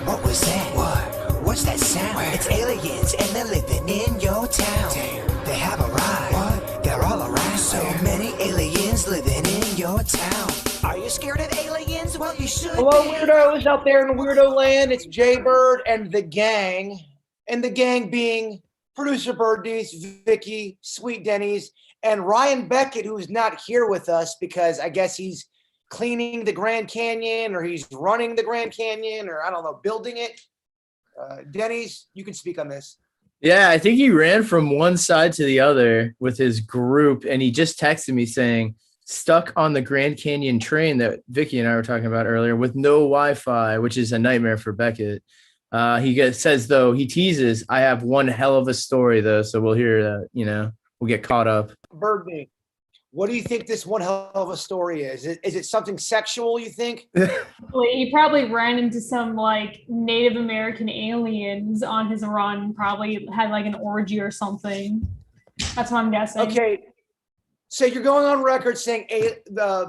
What was that? What? What's that sound? Where? It's aliens and they're living in your town. Damn. They have arrived. What? They're all around. So many aliens living in your town. Are you scared of aliens? Well, you should. Hello, weirdos out there in Weirdo Land. It's Jay Bird and the gang. And the gang being producer Birdie's, Vicky, Sweet Denny's, and Ryan Beckett, who's not here with us because I guess he's cleaning the Grand Canyon or he's running the Grand Canyon or I don't know, building it. Denny's, you can speak on this. Yeah, I think he ran from one side to the other with his group, and he just texted me saying, stuck on the Grand Canyon train that Vicky and I were talking about earlier with no Wi-Fi, which is a nightmare for Beckett. Says, though, he teases, I have one hell of a story, though, so we'll hear that, we'll get caught up. Birdie, what do you think this one hell of a story is? Is it something sexual, you think? He probably ran into some like Native American aliens on his run, probably had like an orgy or something. That's what I'm guessing. Okay, so you're going on record saying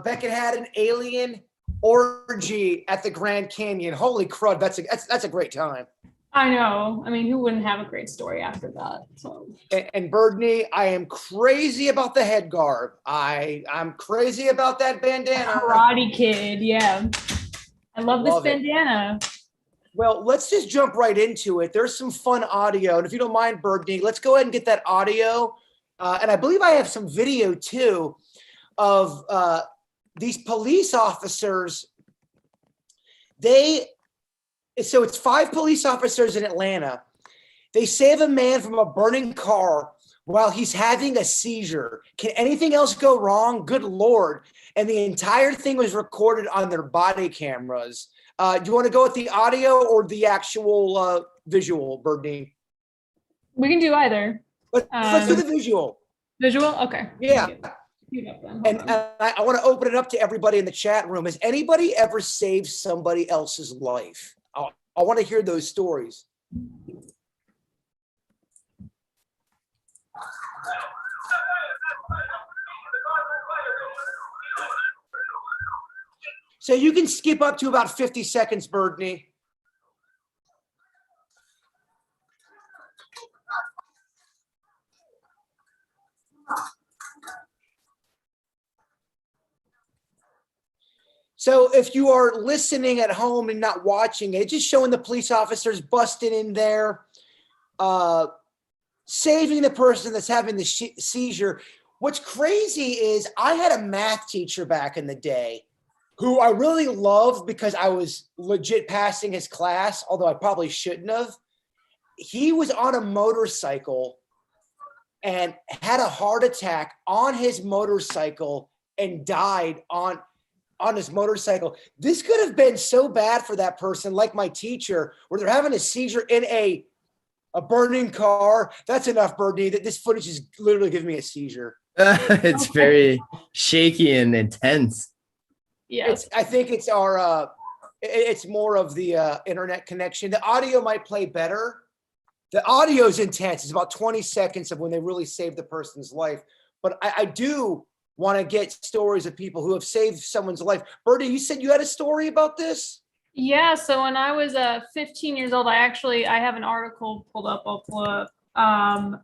Beckett had an alien orgy at the Grand Canyon. Holy crud, that's a great time. I know. I mean, who wouldn't have a great story after that? So. And Birdney, I am crazy about the head garb. I'm crazy about that bandana. Karate Kid, yeah. I love this bandana. Well, let's just jump right into it. There's some fun audio. And if you don't mind, Birdney, let's go ahead and get that audio. And I believe I have some video, too, of these police officers. So it's 5 police officers in Atlanta. They save a man from a burning car while he's having a seizure. Can anything else go wrong? Good Lord. And the entire thing was recorded on their body cameras. Do you want to go with the audio or the actual visual, Birdie? We can do either. Let's do the visual. Visual? Okay. Yeah. And I want to open it up to everybody in the chat room. Has anybody ever saved somebody else's life? I want to hear those stories. So you can skip up to about 50 seconds, Birdney. So if you are listening at home and not watching it, just showing the police officers busting in there, saving the person that's having the seizure. What's crazy is I had a math teacher back in the day who I really loved because I was legit passing his class, although I probably shouldn't have. He was on a motorcycle and had a heart attack on his motorcycle and died on his motorcycle. This could have been so bad for that person, like my teacher, where they're having a seizure in a burning car. That's enough, Birdie. That this footage is literally giving me a seizure. It's very shaky and intense. Yeah, I think it's it's more of the internet connection. The audio might play better. The audio is intense. It's about 20 seconds of when they really saved the person's life. But I do want to get stories of people who have saved someone's life. Birdie, you said you had a story about this? Yeah, so when I was 15 years old, I have an article pulled up. I'll pull up. I'm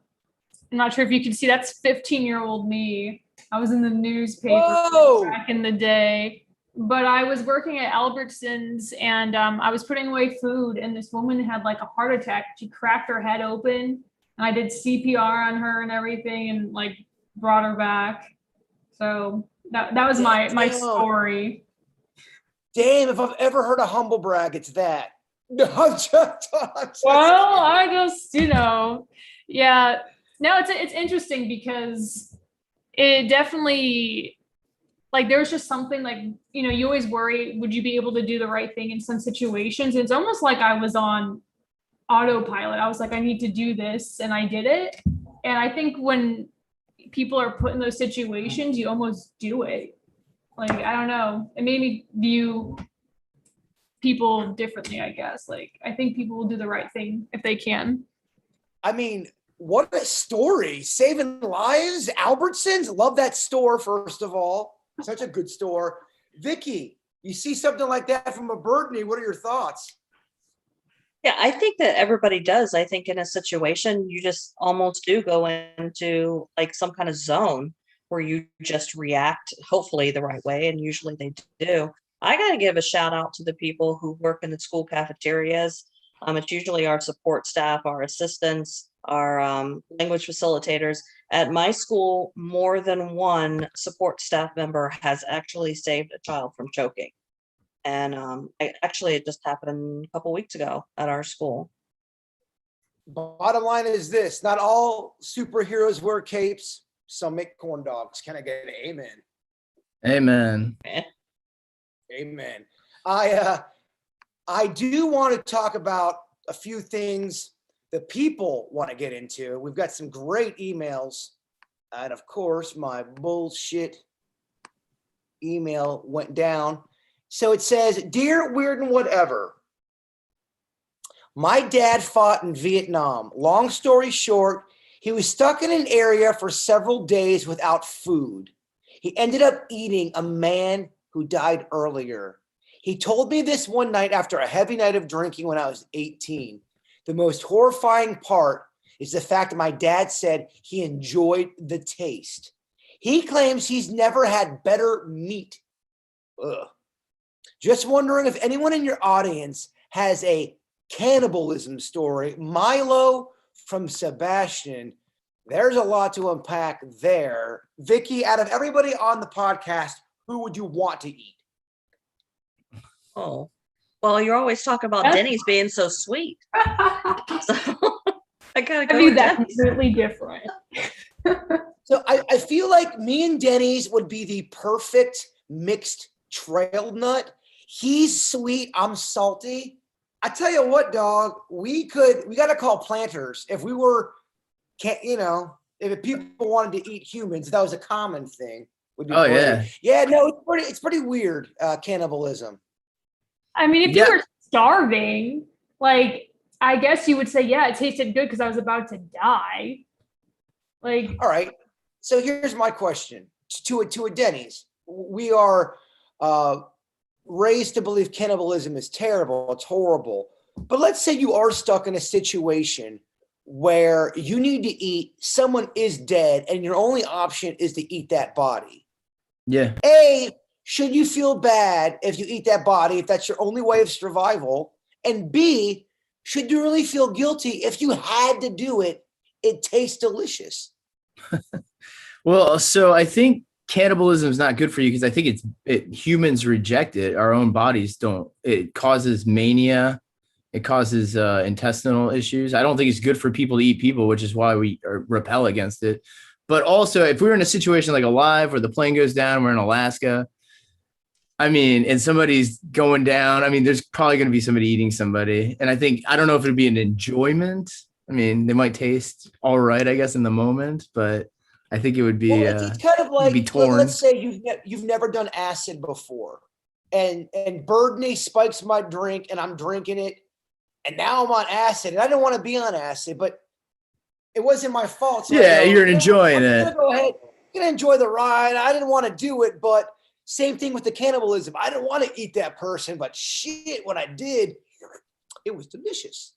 not sure if you can see, that's 15-year-old me. I was in the newspaper back in the day, but I was working at Albertsons and I was putting away food and this woman had like a heart attack. She cracked her head open and I did CPR on her and everything and like brought her back. So that was my story. Damn, if I've ever heard a humble brag, it's that. Well, I just, yeah. No, it's interesting because it definitely, like, there was just something like, you always worry, would you be able to do the right thing in some situations? It's almost like I was on autopilot. I was like, I need to do this, and I did it. And I think when people are put in those situations, you almost do it. Like, I don't know. It made me view people differently, I guess. Like, I think people will do the right thing if they can. I mean, what a story. Saving lives, Albertsons. Love that store, first of all. Such a good store. Vicky, you see something like that from a Birdney. What are your thoughts? Yeah, I think that everybody does. I think in a situation, you just almost do go into like some kind of zone where you just react, hopefully the right way, and usually they do. I got to give a shout out to the people who work in the school cafeterias. It's usually our support staff, our assistants, our language facilitators. At my school, more than one support staff member has actually saved a child from choking. And actually, it just happened a couple weeks ago at our school. Bottom line is this: not all superheroes wear capes. Some make corn dogs. Can I get an amen? Amen. Amen. I do want to talk about a few things that people want to get into. We've got some great emails, and of course, my bullshit email went down. So it says, "Dear Weird and Whatever, my dad fought in Vietnam. Long story short, he was stuck in an area for several days without food. He ended up eating a man who died earlier. He told me this one night after a heavy night of drinking when I was 18. The most horrifying part is the fact that my dad said he enjoyed the taste. He claims he's never had better meat. Ugh. Just wondering if anyone in your audience has a cannibalism story." Milo from Sebastian. There's a lot to unpack there. Vicky, out of everybody on the podcast, who would you want to eat? Oh, well, you're always talking about That's- Denny's being so sweet. So I gotta I go view with that Denny's. completely different. So I feel like me and Denny's would be the perfect mixed trail nut. He's sweet, I'm salty. I tell you what, dog, we got to call Planters. If we were, if people wanted to eat humans, that was a common thing. Would be Oh, great. yeah. Yeah, no, it's pretty weird, cannibalism. I mean, if Yeah. you were starving, like, I guess you would say, yeah, it tasted good because I was about to die. Like, All right. So here's my question to a Denny's. We are raised to believe cannibalism is terrible. It's horrible. But let's say you are stuck in a situation where you need to eat, someone is dead, and your only option is to eat that body. Yeah. A, should you feel bad if you eat that body, if that's your only way of survival? And B, should you really feel guilty if you had to do it? It tastes delicious. Well, so I think cannibalism is not good for you because I think humans reject it. Our own bodies don't. It causes mania. It causes intestinal issues. I don't think it's good for people to eat people, which is why we repel against it. But also, if we were in a situation like Alive where the plane goes down, we're in Alaska, I mean, and somebody's going down, I mean, there's probably going to be somebody eating somebody. And I don't know if it'd be an enjoyment. I mean, they might taste all right, I guess, in the moment, but I think it would be, Well, it's kind of like, be torn. let's say you've never done acid before, and Birdney spikes my drink, and I'm drinking it, and now I'm on acid, and I didn't want to be on acid, but it wasn't my fault. So Yeah, you're I'm enjoying gonna it. go ahead, I'm gonna enjoy the ride. I didn't want to do it, but same thing with the cannibalism. I didn't want to eat that person, but shit, when I did, it was delicious.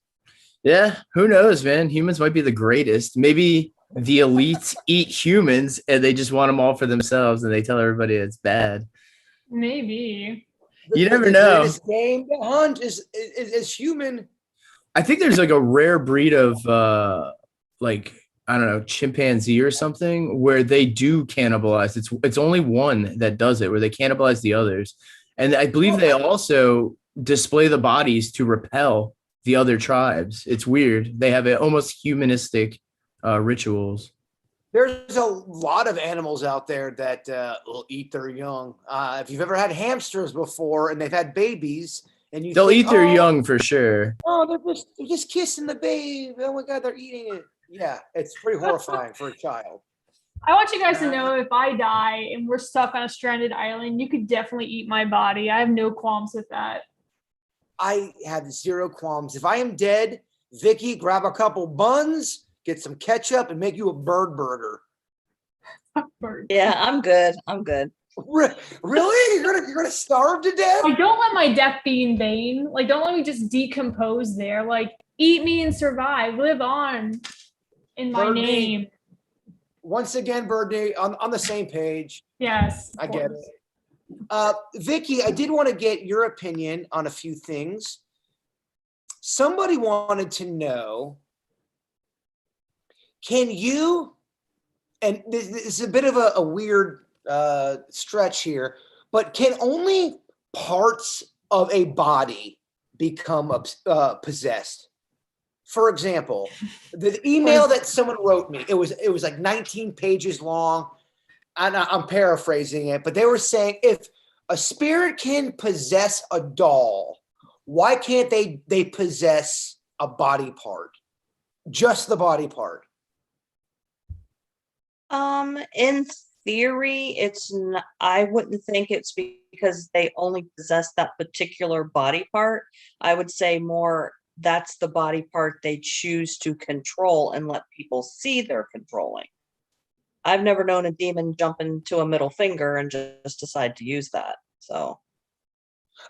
Yeah, who knows, man? Humans might be the greatest. Maybe the elites eat humans and they just want them all for themselves and they tell everybody it's bad. maybe. You never The know. greatest game to hunt is human. I think there's like a rare breed of like, I don't know, chimpanzee or something where they do cannibalize. It's only one that does it, where they cannibalize the others. And I believe they also display the bodies to repel the other tribes. It's weird. They have almost humanistic rituals. There's a lot of animals out there that will eat their young. If you've ever had hamsters before and they've had babies, and They'll think, eat their "Oh, young for sure. Oh, they're just kissing the babe. Oh my God, they're eating it. Yeah, it's pretty horrifying for a child. I want you guys to know if I die and we're stuck on a stranded island, you could definitely eat my body. I have no qualms with that. I have zero qualms. If I am dead, Vicky, grab a couple buns, get some ketchup, and make you a bird burger. Bird. Yeah, I'm good. I'm good. Really? You're gonna starve to death? Like, don't let my death be in vain. Like, don't let me just decompose there. Like, eat me and survive. Live on in my Birdie. name. Once again, Birdie, on the same page. Yes. I get it. Vicky, I did want to get your opinion on a few things. Somebody wanted to know, can you, and this is a bit of a weird stretch here, but can only parts of a body become possessed? For example, the email that someone wrote me, it was like 19 pages long, and I'm paraphrasing it, but they were saying if a spirit can possess a doll, why can't they possess a body part? Just the body part. In theory, it's not, I wouldn't think it's because they only possess that particular body part. I would say more that's the body part they choose to control and let people see they're controlling. I've never known a demon jump into a middle finger and just decide to use that. So,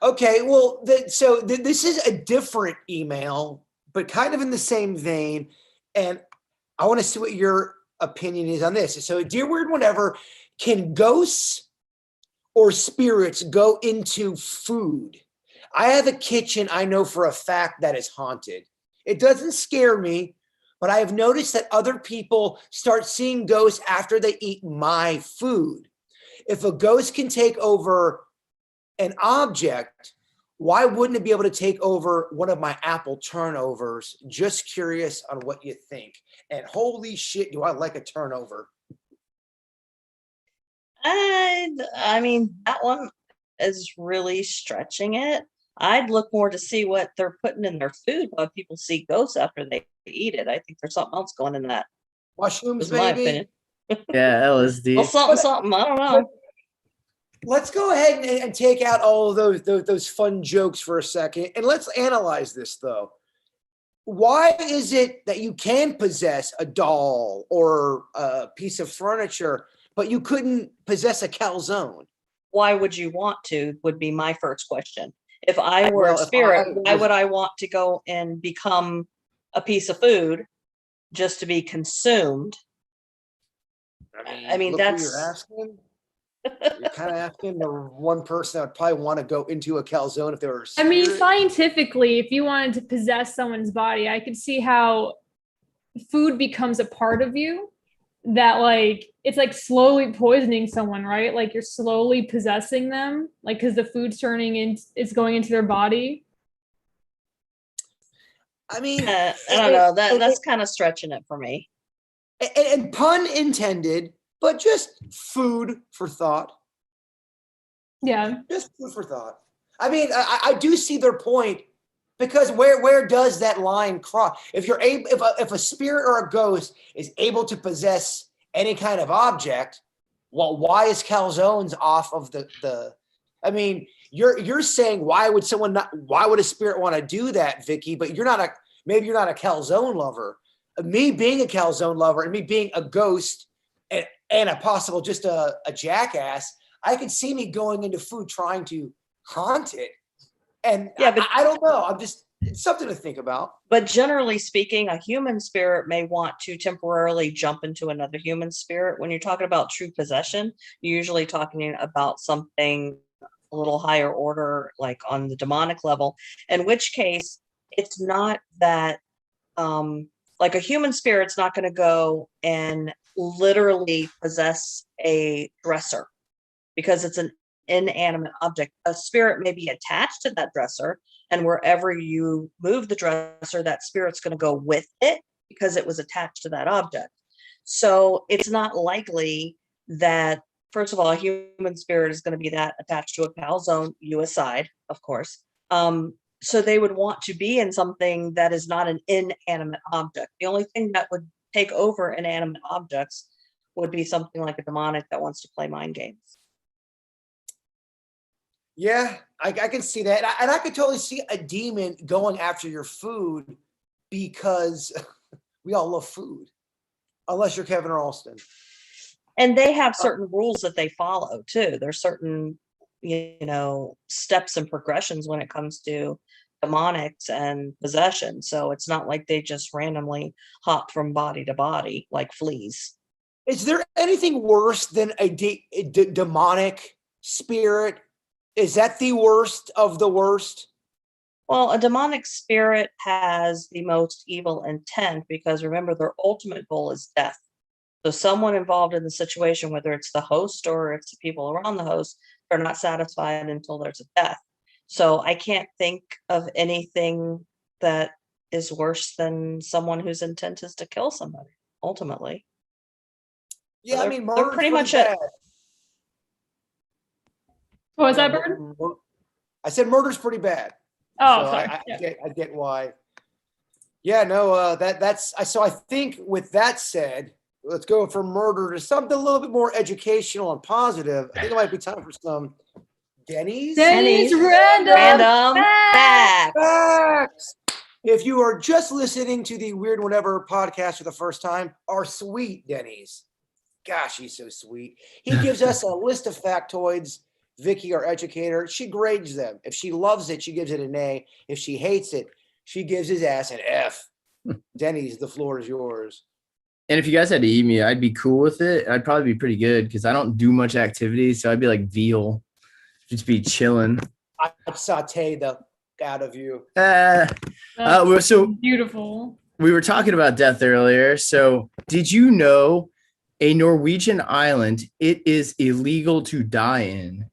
Okay, well, this is a different email, but kind of in the same vein, and I want to see what your opinion is on this. So, dear weird whatever, can ghosts or spirits go into food? I have a kitchen I know for a fact that is haunted. It doesn't scare me, but I have noticed that other people start seeing ghosts after they eat my food. If a ghost can take over an object, why wouldn't it be able to take over one of my apple turnovers? Just curious on what you think. And holy shit, do I like a turnover. I mean, that one is really stretching it. I'd look more to see what they're putting in their food while people see ghosts after they eat it. I think there's something else going in that. Mushrooms, Is my maybe? opinion. Yeah, LSD. Well, something. I don't know. Let's go ahead and take out all of those fun jokes for a second, and let's analyze this, though. Why is it that you can possess a doll or a piece of furniture, but you couldn't possess a calzone? Why would you want to, would be my first question. If I were Well, a if spirit, I why was- would I want to go and become a piece of food just to be consumed? I mean, look who that's you're asking. You're kind of asking the one person that would probably want to go into a calzone if they were a I mean, spirit. scientifically, if you wanted to possess someone's body, I could see how food becomes a part of you that like it's like slowly poisoning someone, right? Like you're slowly possessing them, like because the food's turning in, it's going into their body. I mean, I don't know. That's kind of stretching it for me. and pun intended, but just food for thought. Yeah. Just food for thought. I mean, I do see their point, because where does that line cross? If you're able, if a spirit or a ghost is able to possess any kind of object, well, why is calzones off of the? I mean, you're saying why would a spirit want to do that, Vicky? But maybe you're not a calzone lover. Me being a calzone lover and me being a ghost and a possible just a jackass, I could see me going into food trying to haunt it. And Yeah, but I don't know. It's something to think about. But generally speaking, a human spirit may want to temporarily jump into another human spirit. When you're talking about true possession, you're usually talking about something a little higher order, like on the demonic level, in which case it's not that like a human spirit's not going to go and literally possess a dresser because it's an inanimate object. A spirit may be attached to that dresser, and wherever you move the dresser, that spirit's going to go with it because it was attached to that object. So it's not likely that, first of all, a human spirit is going to be that attached to a calzone, you aside, of course. So they would want to be in something that is not an inanimate object. The only thing that would take over inanimate objects would be something like a demonic that wants to play mind games. Yeah, I can see that. And I could totally see a demon going after your food because we all love food. Unless you're Kevin Ralston. And they have certain rules that they follow too. There's certain, steps and progressions when it comes to demonics and possession. So it's not like they just randomly hop from body to body like fleas. Is there anything worse than a demonic spirit? Is that the worst of the worst? Well, a demonic spirit has the most evil intent because remember, their ultimate goal is death. So someone involved in the situation, whether it's the host or it's the people around the host, they're not satisfied until there's a death. So I can't think of anything that is worse than someone whose intent is to kill somebody, ultimately. Yeah, So I mean, they're murder's pretty much it. bad. What was that, Bird? I said murder's pretty bad. Oh, So sorry. I get why. Yeah, no, that's so I think with that said, let's go from murder to something a little bit more educational and positive. I think it might be time for some Denny's Random facts. facts. If you are just listening to the Weird Whatever podcast for the first time, our sweet Denny's. Gosh, he's so sweet. He gives us a list of factoids. Vicky, our educator, she grades them. If she loves it, she gives it an A. If she hates it, she gives his ass an F. Denny's, the floor is yours. And if you guys had to eat me, I'd be cool with it. I'd probably be pretty good because I don't do much activity. So I'd be like veal, just be chilling. I'd saute the out of you. So Beautiful. we were talking about death earlier. So did you know a Norwegian island, it is illegal to die in?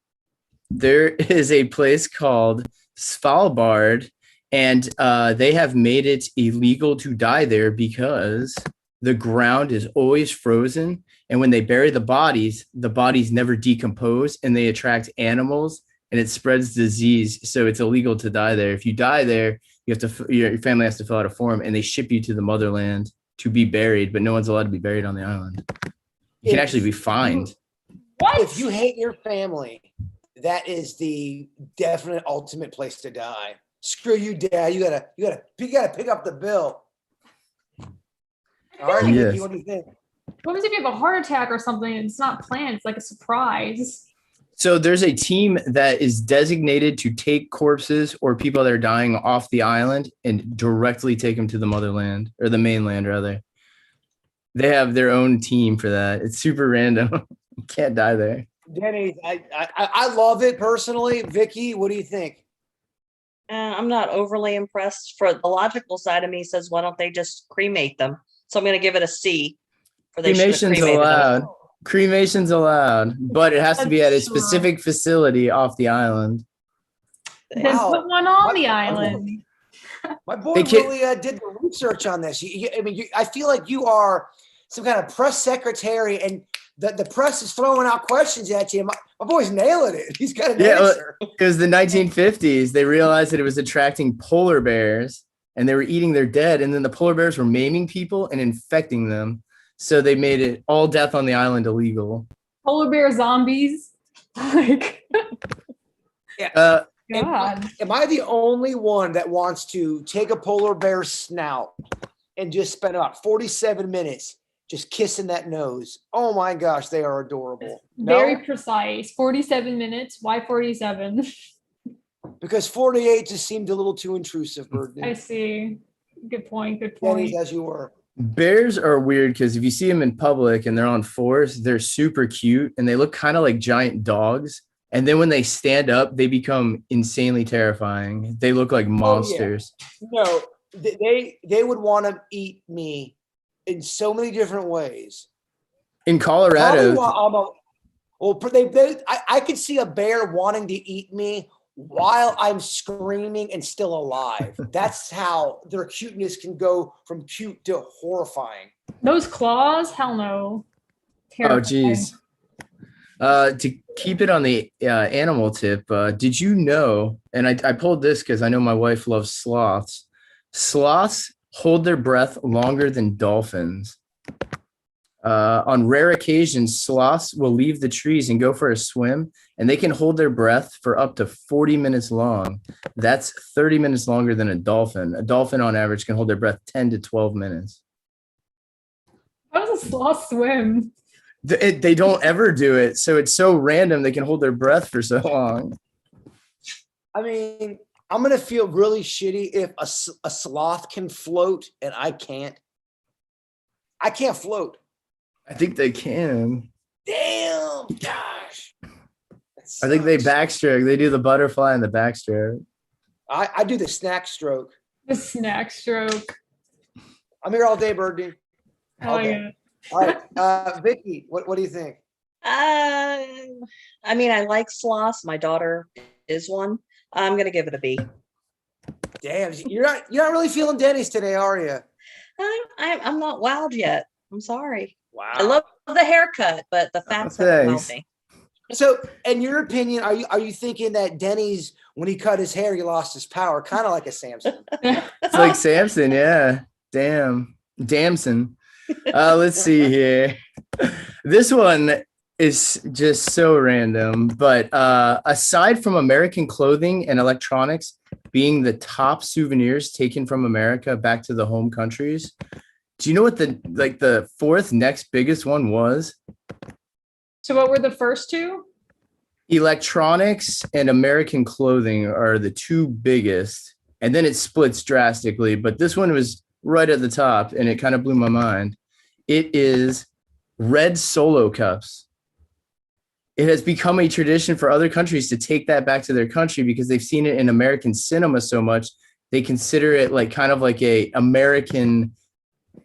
There is a place called Svalbard, and they have made it illegal to die there because the ground is always frozen. And when they bury the bodies never decompose and they attract animals and it spreads disease. So it's illegal to die there. If you die there, you have to, your family has to fill out a form and they ship you to the motherland to be buried, but no one's allowed to be buried on the island. You can actually be fined. What? If you hate your family, that is the definite ultimate place to die. Screw you, Dad. You gotta pick up the bill. All right, Yes. Vicky, what do you think? What happens if you have a heart attack or something and it's not planned? It's like a surprise. So there's a team that is designated to take corpses or people that are dying off the island and directly take them to the motherland, or the mainland rather. They have their own team for that. It's super random. You can't die there. Denny, I love it personally. Vicky, what do you think? I'm not overly impressed. For the logical side of me says, why don't they just cremate them? So I'm going to give it a C. For they should have Cremation's cremated them. allowed. Cremation's allowed, but it has to be at a specific facility off the island. Then Wow. put one on the island. My boy They can't- really did the research on this. I feel like you are some kind of press secretary, and the press is throwing out questions at you. My boy's nailing it. He's got an answer. It was the 1950s. They realized that it was attracting polar bears, and they were eating their dead, and then the polar bears were maiming people and infecting them. So they made it all death on the island illegal. Polar bear zombies. Like, Uh, God. Am I the only one that wants to take a polar bear's snout and just spend about 47 minutes just kissing that nose? Oh my gosh, they are adorable. Very No? precise. 47 minutes. Why 47? Because 48 just seemed a little too intrusive, Bird. I see. Good point. Good Denny's point. as you were. Bears are weird because if you see them in public and they're on fours, they're super cute and they look kind of like giant dogs. And then when they stand up, they become insanely terrifying. They look like monsters. No, they would want to eat me in so many different ways. In Colorado, I could see a bear wanting to eat me while I'm screaming and still alive. That's how their cuteness can go from cute to horrifying. Those claws? Hell no. oh Terrifying. geez. To keep it on the animal tip, did you know, and I pulled this because I know my wife loves sloths. Sloths hold their breath longer than dolphins. On rare occasions, sloths will leave the trees and go for a swim, and they can hold their breath for up to 40 minutes long. That's 30 minutes longer than a dolphin. A dolphin, on average, can hold their breath 10 to 12 minutes. How does a sloth swim? They don't ever do it, so it's so random. They can hold their breath for so long. I mean, I'm gonna feel really shitty if a sloth can float and I can't. I can't float. I think they can. Damn, gosh. I think they backstroke. They do the butterfly and the backstroke. I do the snack stroke. The snack stroke. I'm here all day, Birdie. Oh yeah. All right, Vicky, what do you think? I mean, I like sloths. My daughter is one. I'm gonna give it a B. Damn, you're not really feeling Denny's today, are you? I'm not wowed yet. I'm sorry. Wow. I love the haircut, but the facts haven't wowed me. So, in your opinion, are you thinking that Denny's, when he cut his hair, he lost his power, kind of like a Samson? It's like Samson, yeah. Damson. Let's see here. This one is just so random, but aside from American clothing and electronics being the top souvenirs taken from America back to the home countries, do you know what the fourth next biggest one was? So what were the first two? Electronics and American clothing are the two biggest, and then it splits drastically, but this one was right at the top and it kind of blew my mind. It is red Solo cups. It has become a tradition for other countries to take that back to their country because they've seen it in American cinema so much. They consider it like kind of like a American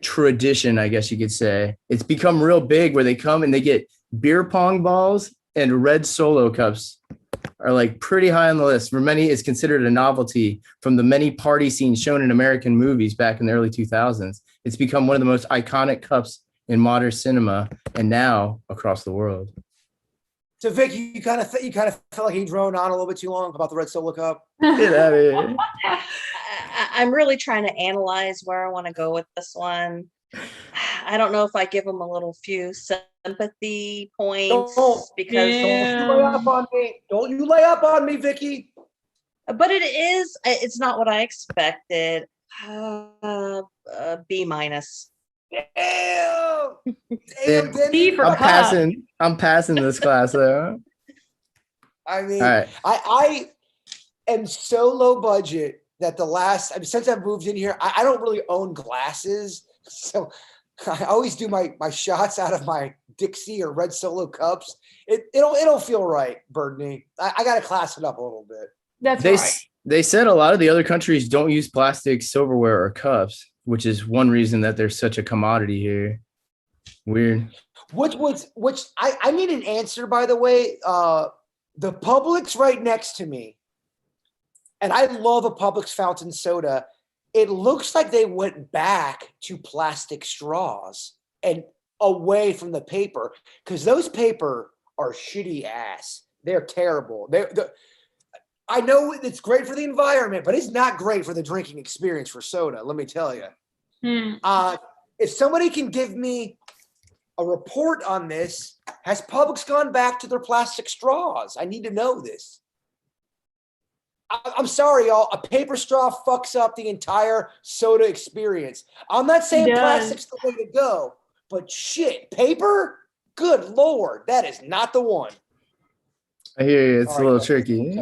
tradition, I guess you could say. It's become real big where they come and they get beer pong balls, and red Solo cups are like pretty high on the list. For many, it's considered a novelty from the many party scenes shown in American movies back in the early 2000s. It's become one of the most iconic cups in modern cinema and now across the world. So, Vic, you kind of felt like he droned on a little bit too long about the red Solo cup. Get out of here. I'm really trying to analyze where I want to go with this one. I don't know if I give them a little few sympathy points because don't you lay up on me. Don't you lay up on me, Vicky. But it's not what I expected. B minus. Damn. B for I'm passing this class though. I mean, all right. I am so low budget that since I've moved in here, I don't really own glasses. So I always do my shots out of my Dixie or red Solo cups. It'll feel right, Birdney. I got to class it up a little bit. That's right. They said a lot of the other countries don't use plastic silverware or cups, which is one reason that there's such a commodity here. Weird. Which I need an answer, by the way. The Publix right next to me, and I love a Publix fountain soda. It looks like they went back to plastic straws and away from the paper because those paper are shitty ass. They're terrible. I know it's great for the environment, but it's not great for the drinking experience for soda. Let me tell you. If somebody can give me a report on this, has Publix gone back to their plastic straws? I need to know this. I'm sorry, y'all. A paper straw fucks up the entire soda experience. I'm not saying plastic's the way to go, but shit, paper? Good Lord, that is not the one. I hear you. It's a little tricky.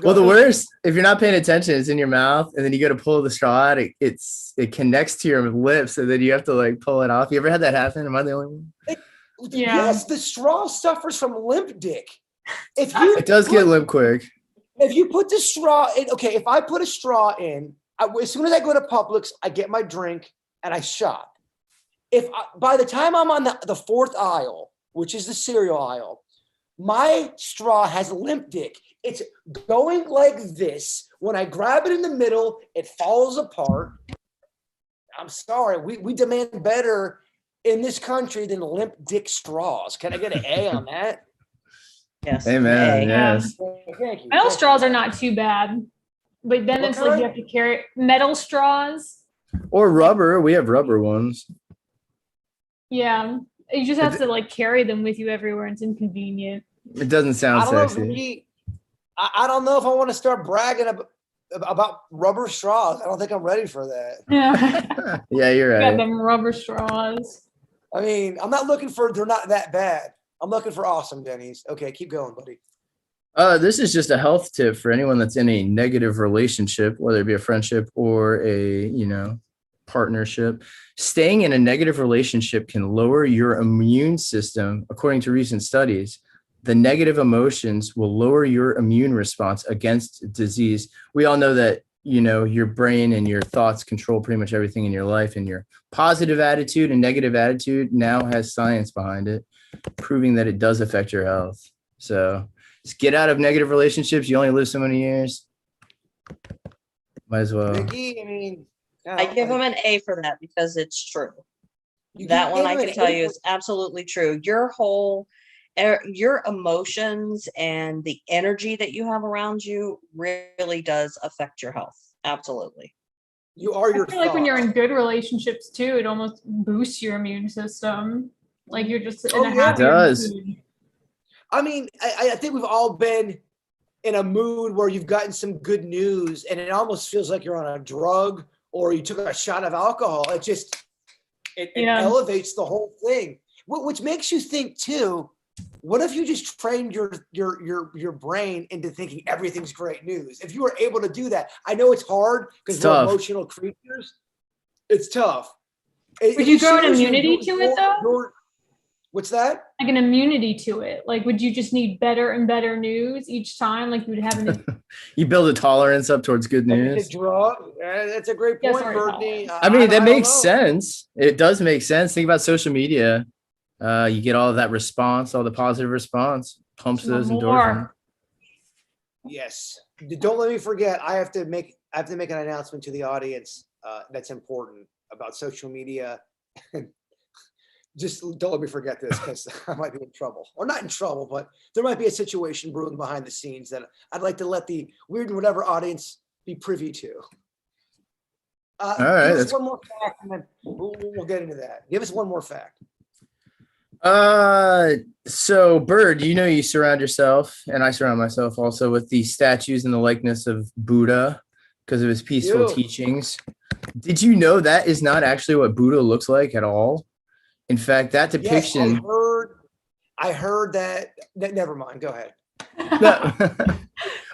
Well, the worst, if you're not paying attention, it's in your mouth, and then you go to pull the straw out. It connects to your lips, and then you have to like pull it off. You ever had that happen? Am I the only one? Yes, the straw suffers from limp dick. It does get limp quick. If you put the straw in, okay, if I put a straw in, as soon as I go to Publix, I get my drink and I shop. By the time I'm on the fourth aisle, which is the cereal aisle, my straw has limp dick. It's going like this. When I grab it in the middle, it falls apart. I'm sorry. We demand better in this country than limp dick straws. Can I get an A on that? Yes. Amen. Yes. Thank you. Metal straws are not too bad, but then it's like you have to carry metal straws or rubber. We have rubber ones. Yeah, you just have to like carry them with you everywhere. It's inconvenient. It doesn't sound sexy. I don't know if I want to start bragging about rubber straws. I don't think I'm ready for that. Yeah, yeah, you're right. Got them rubber straws. I mean, I'm not looking for, they're not that bad. I'm looking for awesome, Denny's. Okay, keep going, buddy. This is just a health tip for anyone that's in a negative relationship, whether it be a friendship or a, partnership. Staying in a negative relationship can lower your immune system, according to recent studies. The negative emotions will lower your immune response against disease. We all know that, your brain and your thoughts control pretty much everything in your life, and your positive attitude and negative attitude now has science behind it, proving that it does affect your health. So just get out of negative relationships. You only live so many years. Might as well. Vicky, I mean, I give him an A for that because it's true. you That one gave I him can an tell A you for- is absolutely true. Your emotions and the energy that you have around you really does affect your health. Absolutely. You are your I feel like when you're in thoughts. good relationships too, it almost boosts your immune system. Like you're just in Oh, a yeah. happier It does. mood. I mean, I think we've all been in a mood where you've gotten some good news and it almost feels like you're on a drug or you took a shot of alcohol. It Yeah. elevates the whole thing, which makes you think too. What if you just trained your brain into thinking everything's great news? If you were able to do that, I know it's hard because It's we're tough. emotional creatures. It's tough. Would you grow an immunity to it though? What's that? Like an immunity to it. Like would you just need better and better news each time? Like you would have an You build a tolerance up towards good Like news. it's a drug. That's a great Yeah, point, sorry, Brittany. I mean, that don't makes know. sense. It does make sense. Think about social media. You get all of that response, all the positive response, pumps those endorphins. more. Yes. Don't let me forget. I have to make an announcement to the audience that's important about social media. Just don't let me forget this because I might be in trouble. Or not in trouble, but there might be a situation brewing behind the scenes that I'd like to let the Weird and Whatever audience be privy to. All right, Give us that's- one more fact and then we'll get into that. Give us one more fact. So Bird, you surround yourself, and I surround myself also with the statues and the likeness of Buddha because of his peaceful Ew. teachings. Did you know that is not actually what Buddha looks like at all? In fact, that Yes, depiction. I heard that. Never mind. Go ahead.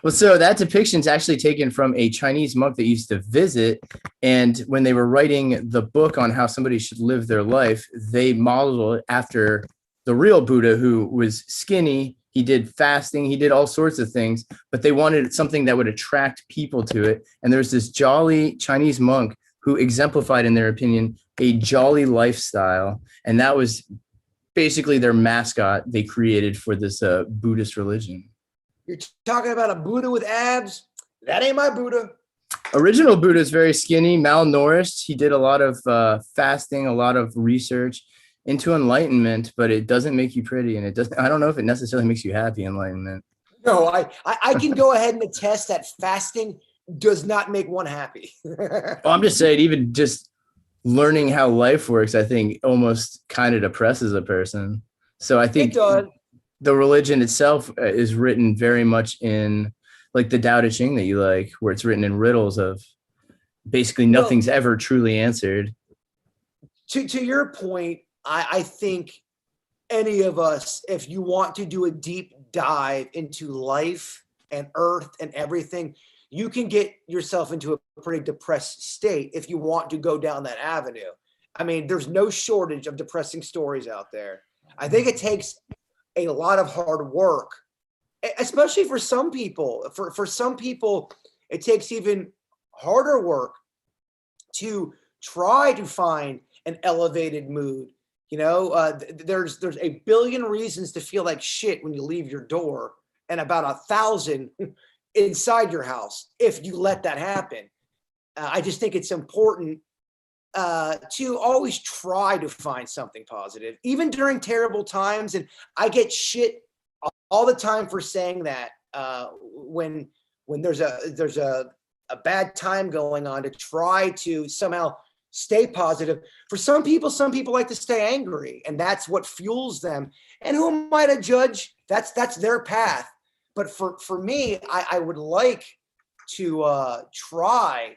Well, so that depiction is actually taken from a Chinese monk that used to visit. And when they were writing the book on how somebody should live their life, they modeled it after the real Buddha, who was skinny. He did fasting. He did all sorts of things, but they wanted something that would attract people to it. And there's this jolly Chinese monk who exemplified, in their opinion, a jolly lifestyle. And that was basically their mascot they created for this Buddhist religion. You're talking about a Buddha with abs? That ain't my Buddha. Original Buddha is very skinny, malnourished. He did a lot of fasting, a lot of research into enlightenment, but it doesn't make you pretty, and it doesn't. I don't know if it necessarily makes you happy. Enlightenment. No, I can go ahead and attest that fasting does not make one happy. Well, I'm just saying, even just learning how life works, I think almost kind of depresses a person. So I think It does. the religion itself is written very much in like the Tao Te Ching that you like, where it's written in riddles of basically nothing's ever truly answered. To your point, I think any of us, if you want to do a deep dive into life and earth and everything, you can get yourself into a pretty depressed state if you want to go down that avenue. I mean, there's no shortage of depressing stories out there. I think it takes a lot of hard work, especially for some people. For some people, it takes even harder work to try to find an elevated mood. There's a billion reasons to feel like shit when you leave your door, and about 1,000 inside your house if you let that happen. I just think it's important to always try to find something positive, even during terrible times. And I get shit all the time for saying that when there's a bad time going on, to try to somehow stay positive. For some people like to stay angry, and that's what fuels them. And who am I to judge? That's their path. But for me, I would like to try,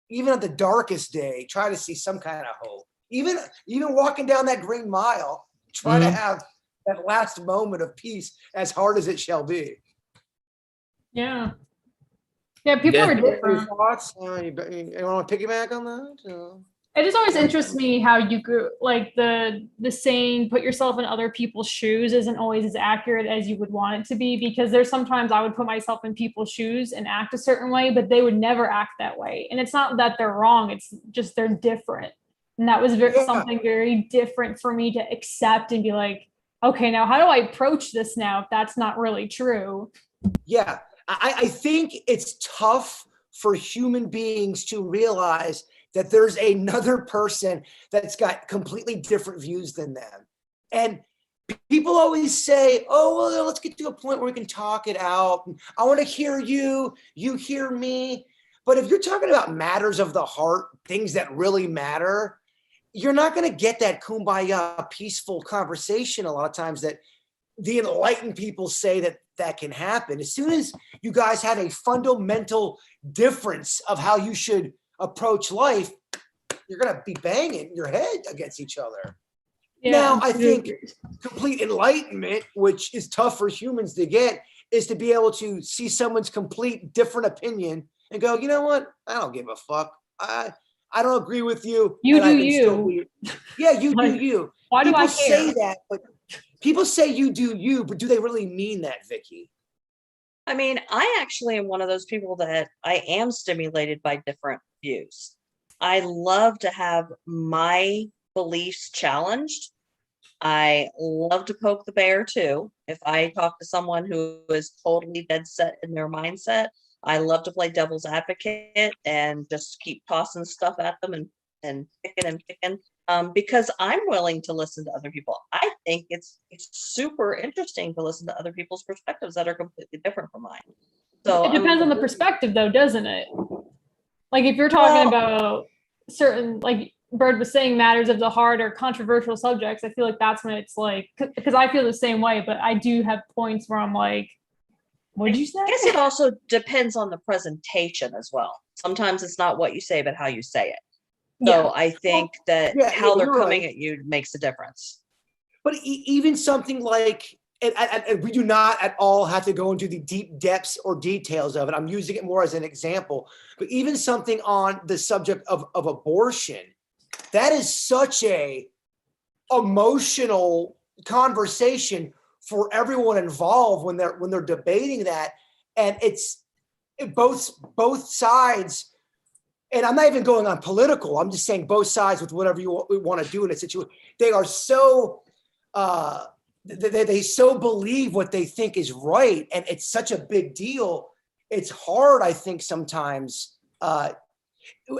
even at the darkest day, try to see some kind of hope, Even walking down that Green Mile, try to have that last moment of peace, as hard as it shall be. Yeah. Yeah, people are Any different. thoughts? You want to piggyback on that? It just always interests me how you grew, like the saying, put yourself in other people's shoes isn't always as accurate as you would want it to be, because there's sometimes I would put myself in people's shoes and act a certain way, but they would never act that way. And it's not that they're wrong, it's just they're different. And that was something very different for me to accept and be like, okay, now how do I approach this now if that's not really true? Yeah, I think it's tough for human beings to realize that there's another person that's got completely different views than them. And people always say, oh, well, let's get to a point where we can talk it out. I want to hear you, you hear me. But if you're talking about matters of the heart, things that really matter, you're not going to get that kumbaya, peaceful conversation a lot of times that the enlightened people say that can happen. As soon as you guys have a fundamental difference of how you should approach life, you're going to be banging your head against each other. Yeah, now, I think complete enlightenment, which is tough for humans to get, is to be able to see someone's complete different opinion and go, you know what? I don't give a fuck. I don't agree with you. You do you. Yeah, you do you. Why do I care? People say that, but people say you do you, but do they really mean that, Vicky? I mean, I actually am one of those people that I am stimulated by different views. I love to have my beliefs challenged. I love to poke the bear too. If I talk to someone who is totally dead set in their mindset, I love to play devil's advocate and just keep tossing stuff at them and picking, because I'm willing to listen to other people. I think it's super interesting to listen to other people's perspectives that are completely different from mine. So it depends on the perspective, though, doesn't it? Like if you're talking about certain, like Bird was saying, matters of the heart or controversial subjects, I feel like that's when it's like, because I feel the same way, but I do have points where I'm like, what did you say? I guess it also depends on the presentation as well. Sometimes it's not what you say, but how you say it. So I think that how they're coming at you makes a difference. But even something like, and we do not at all have to go into the deep depths or details of it. I'm using it more as an example. But even something on the subject of abortion, that is such a emotional conversation for everyone involved when they're debating that. And it's both sides. And I'm not even going on political. I'm just saying both sides with whatever you want to do in a situation. They are so, they so believe what they think is right. And it's such a big deal. It's hard, I think, sometimes.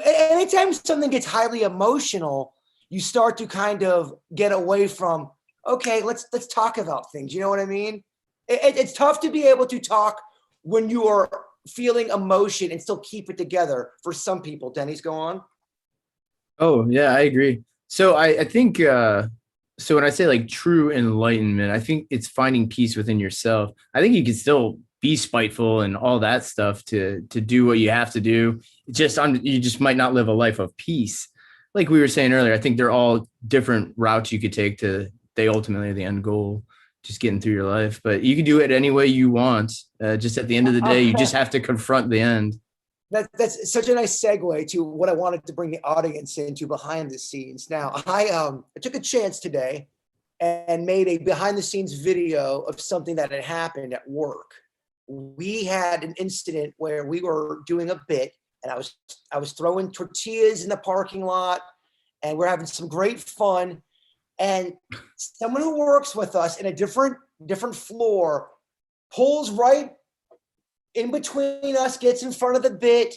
Anytime something gets highly emotional, you start to kind of get away from, okay, let's talk about things. You know what I mean? It's tough to be able to talk when you are feeling emotion and still keep it together for some people. Denny's, go on. Oh yeah, I agree. So I think so when I say like true enlightenment, I think it's finding peace within yourself. I think you can still be spiteful and all that stuff to do what you have to do. You just might not live a life of peace. Like we were saying earlier, I think they're all different routes you could take to ultimately the end goal, just getting through your life. But you can do it any way you want. Just at the end of the day, you just have to confront the end. That's such a nice segue to what I wanted to bring the audience into behind the scenes. Now, I took a chance today and made a behind the scenes video of something that had happened at work. We had an incident where we were doing a bit, and I was throwing tortillas in the parking lot, and we're having some great fun. And someone who works with us in a different floor pulls right in between us, gets in front of the bit,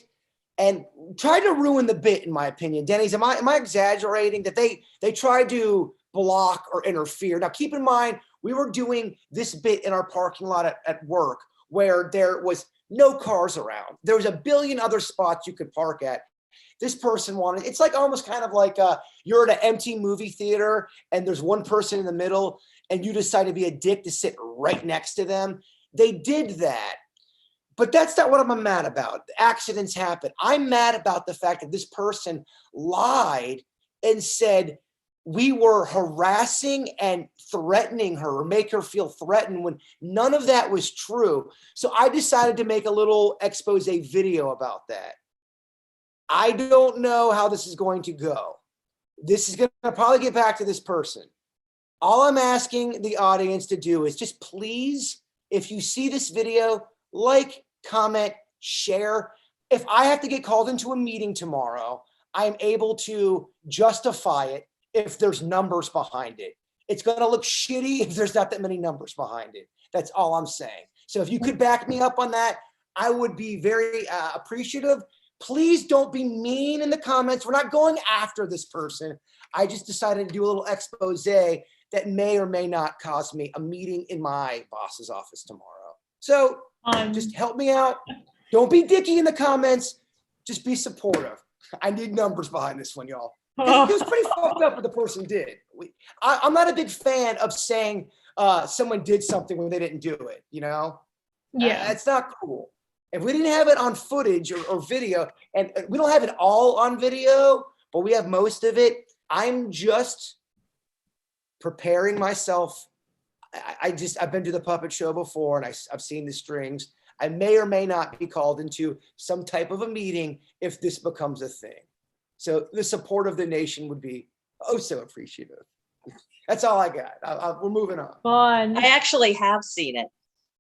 and tried to ruin the bit, in my opinion. Denny's, am I exaggerating that they tried to block or interfere? Now, keep in mind, we were doing this bit in our parking lot at work where there was no cars around. There was a billion other spots you could park at. This person wanted, it's like almost kind of like you're at an empty movie theater and there's one person in the middle and you decide to be a dick to sit right next to them. They did that. But that's not what I'm mad about. Accidents happen. I'm mad about the fact that this person lied and said we were harassing and threatening her or make her feel threatened when none of that was true. So I decided to make a little expose video about that. I don't know how this is going to go. This is going to probably get back to this person. All I'm asking the audience to do is just please, if you see this video, like, comment, share. If I have to get called into a meeting tomorrow, I'm able to justify it if there's numbers behind it. It's going to look shitty if there's not that many numbers behind it. That's all I'm saying. So if you could back me up on that, I would be very appreciative. Please don't be mean in the comments. We're not going after this person. I just decided to do a little expose that may or may not cause me a meeting in my boss's office tomorrow. So just help me out. Don't be dicky in the comments. Just be supportive. I need numbers behind this one, y'all. It was pretty fucked up what the person did. I'm not a big fan of saying someone did something when they didn't do it, you know? Yeah. It's not cool. If we didn't have it on footage or video, and we don't have it all on video, but we have most of it, I'm just preparing myself. I've been to the puppet show before, and I've seen the strings. I may or may not be called into some type of a meeting if this becomes a thing. So the support of the nation would be oh so appreciative. That's all I got. We're moving on. Fun. I actually have seen it.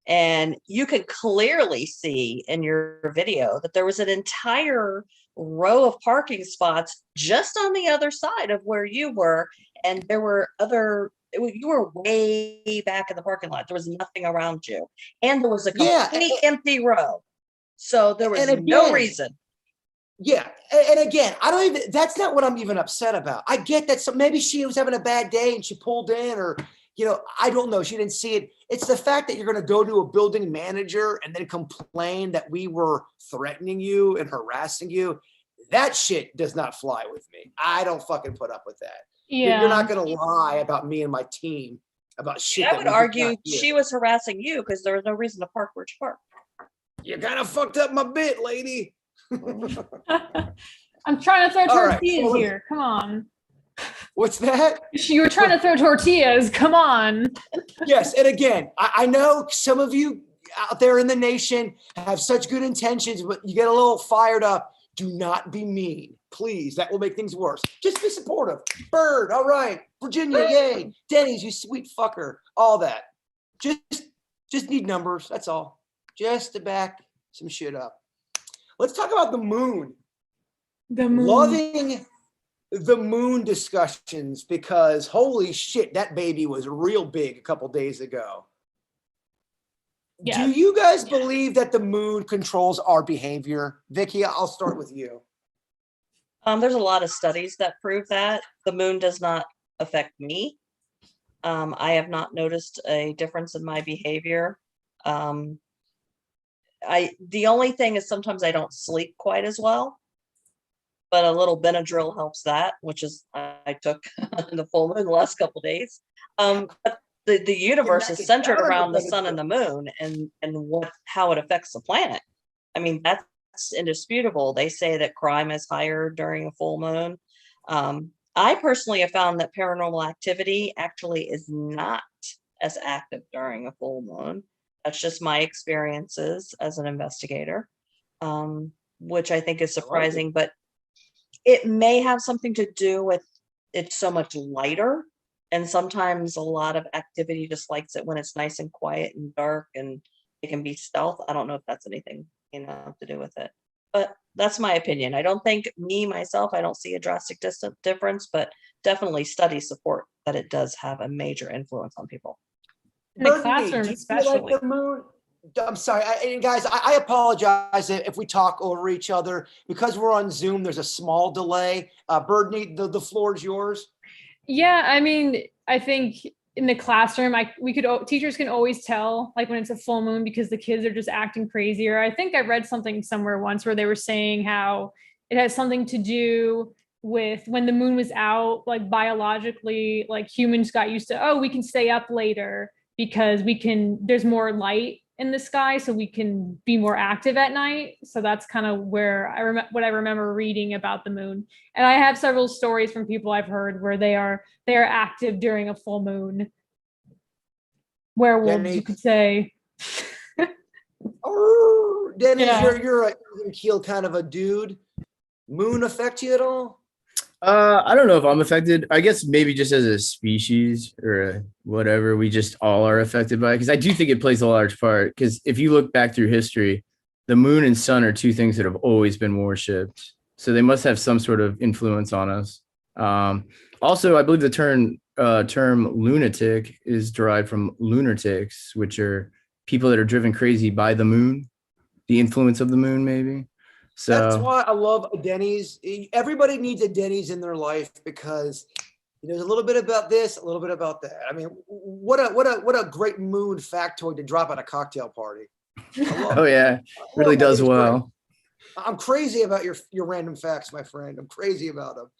And you can clearly see in your video that there was an entire row of parking spots just on the other side of where you were. And there were you were way back in the parking lot. There was nothing around you. And there was a complete empty row. So there was no reason. Yeah. And again, that's not what I'm even upset about. I get that. So maybe she was having a bad day and she pulled in, or, I don't know. She didn't see it. It's the fact that you're going to go to a building manager and then complain that we were threatening you and harassing you. That shit does not fly with me. I don't fucking put up with that. Yeah. You're not going to lie about me and my team about shit. I would argue she was harassing you because there was no reason to park where you parked. You kind of fucked up my bit, lady. I'm trying to throw tortillas here. Come on. What's that? You were trying to throw tortillas. Come on. Yes. And again, I know some of you out there in the nation have such good intentions, but you get a little fired up. Do not be mean. Please. That will make things worse. Just be supportive. Bird. All right. Virginia. Yay. Denny's, you sweet fucker. All that. Just need numbers. That's all. Just to back some shit up. Let's talk about the moon. The moon. Loving the moon discussions because holy shit, that baby was real big a couple days ago. Yeah. Do you guys believe that the moon controls our behavior? Vicky, I'll start with you. There's a lot of studies that prove that the moon does not affect me. I have not noticed a difference in my behavior. The only thing is sometimes I don't sleep quite as well, but a little Benadryl helps that, which is I took in the full moon the last couple of days. But the universe is centered around the sun and the moon and how it affects the planet. I mean, that's indisputable. They say that crime is higher during a full moon. I personally have found that paranormal activity actually is not as active during a full moon. That's just my experiences as an investigator, which I think is surprising, but it may have something to do with it's so much lighter. And sometimes a lot of activity just likes it when it's nice and quiet and dark and it can be stealth. I don't know if that's anything, to do with it, but that's my opinion. I don't think myself, I don't see a drastic difference, but definitely studies support that it does have a major influence on people. In the classroom, especially. Like the moon? I'm sorry, and guys, I apologize if we talk over each other because we're on Zoom. There's a small delay. Birdney, the floor is yours. Yeah, I mean, I think in the classroom, teachers can always tell like when it's a full moon because the kids are just acting crazier. I think I read something somewhere once where they were saying how it has something to do with when the moon was out, like biologically, like humans got used to, we can stay up later because there's more light in the sky so we can be more active at night. So that's kind of where what I remember reading about the moon. And I have several stories from people I've heard where they are active during a full moon. Werewolves, you could say. Oh, Dennis, Yeah. you're a even keel kind of a dude. Moon affect you at all? I don't know if I'm affected. I guess maybe just as a species or whatever, we just all are affected by it. Because I do think it plays a large part. Because if you look back through history, the moon and sun are two things that have always been worshipped. So they must have some sort of influence on us. Also, I believe the term lunatic is derived from lunatics, which are people that are driven crazy by the moon, the influence of the moon, maybe. So That's why I love a Denny's. Everybody needs a Denny's in their life because there's a little bit about this, a little bit about that. I mean, what a great moon factoid to drop at a cocktail party. oh yeah, really does well. I'm crazy about your random facts, my friend. I'm crazy about them.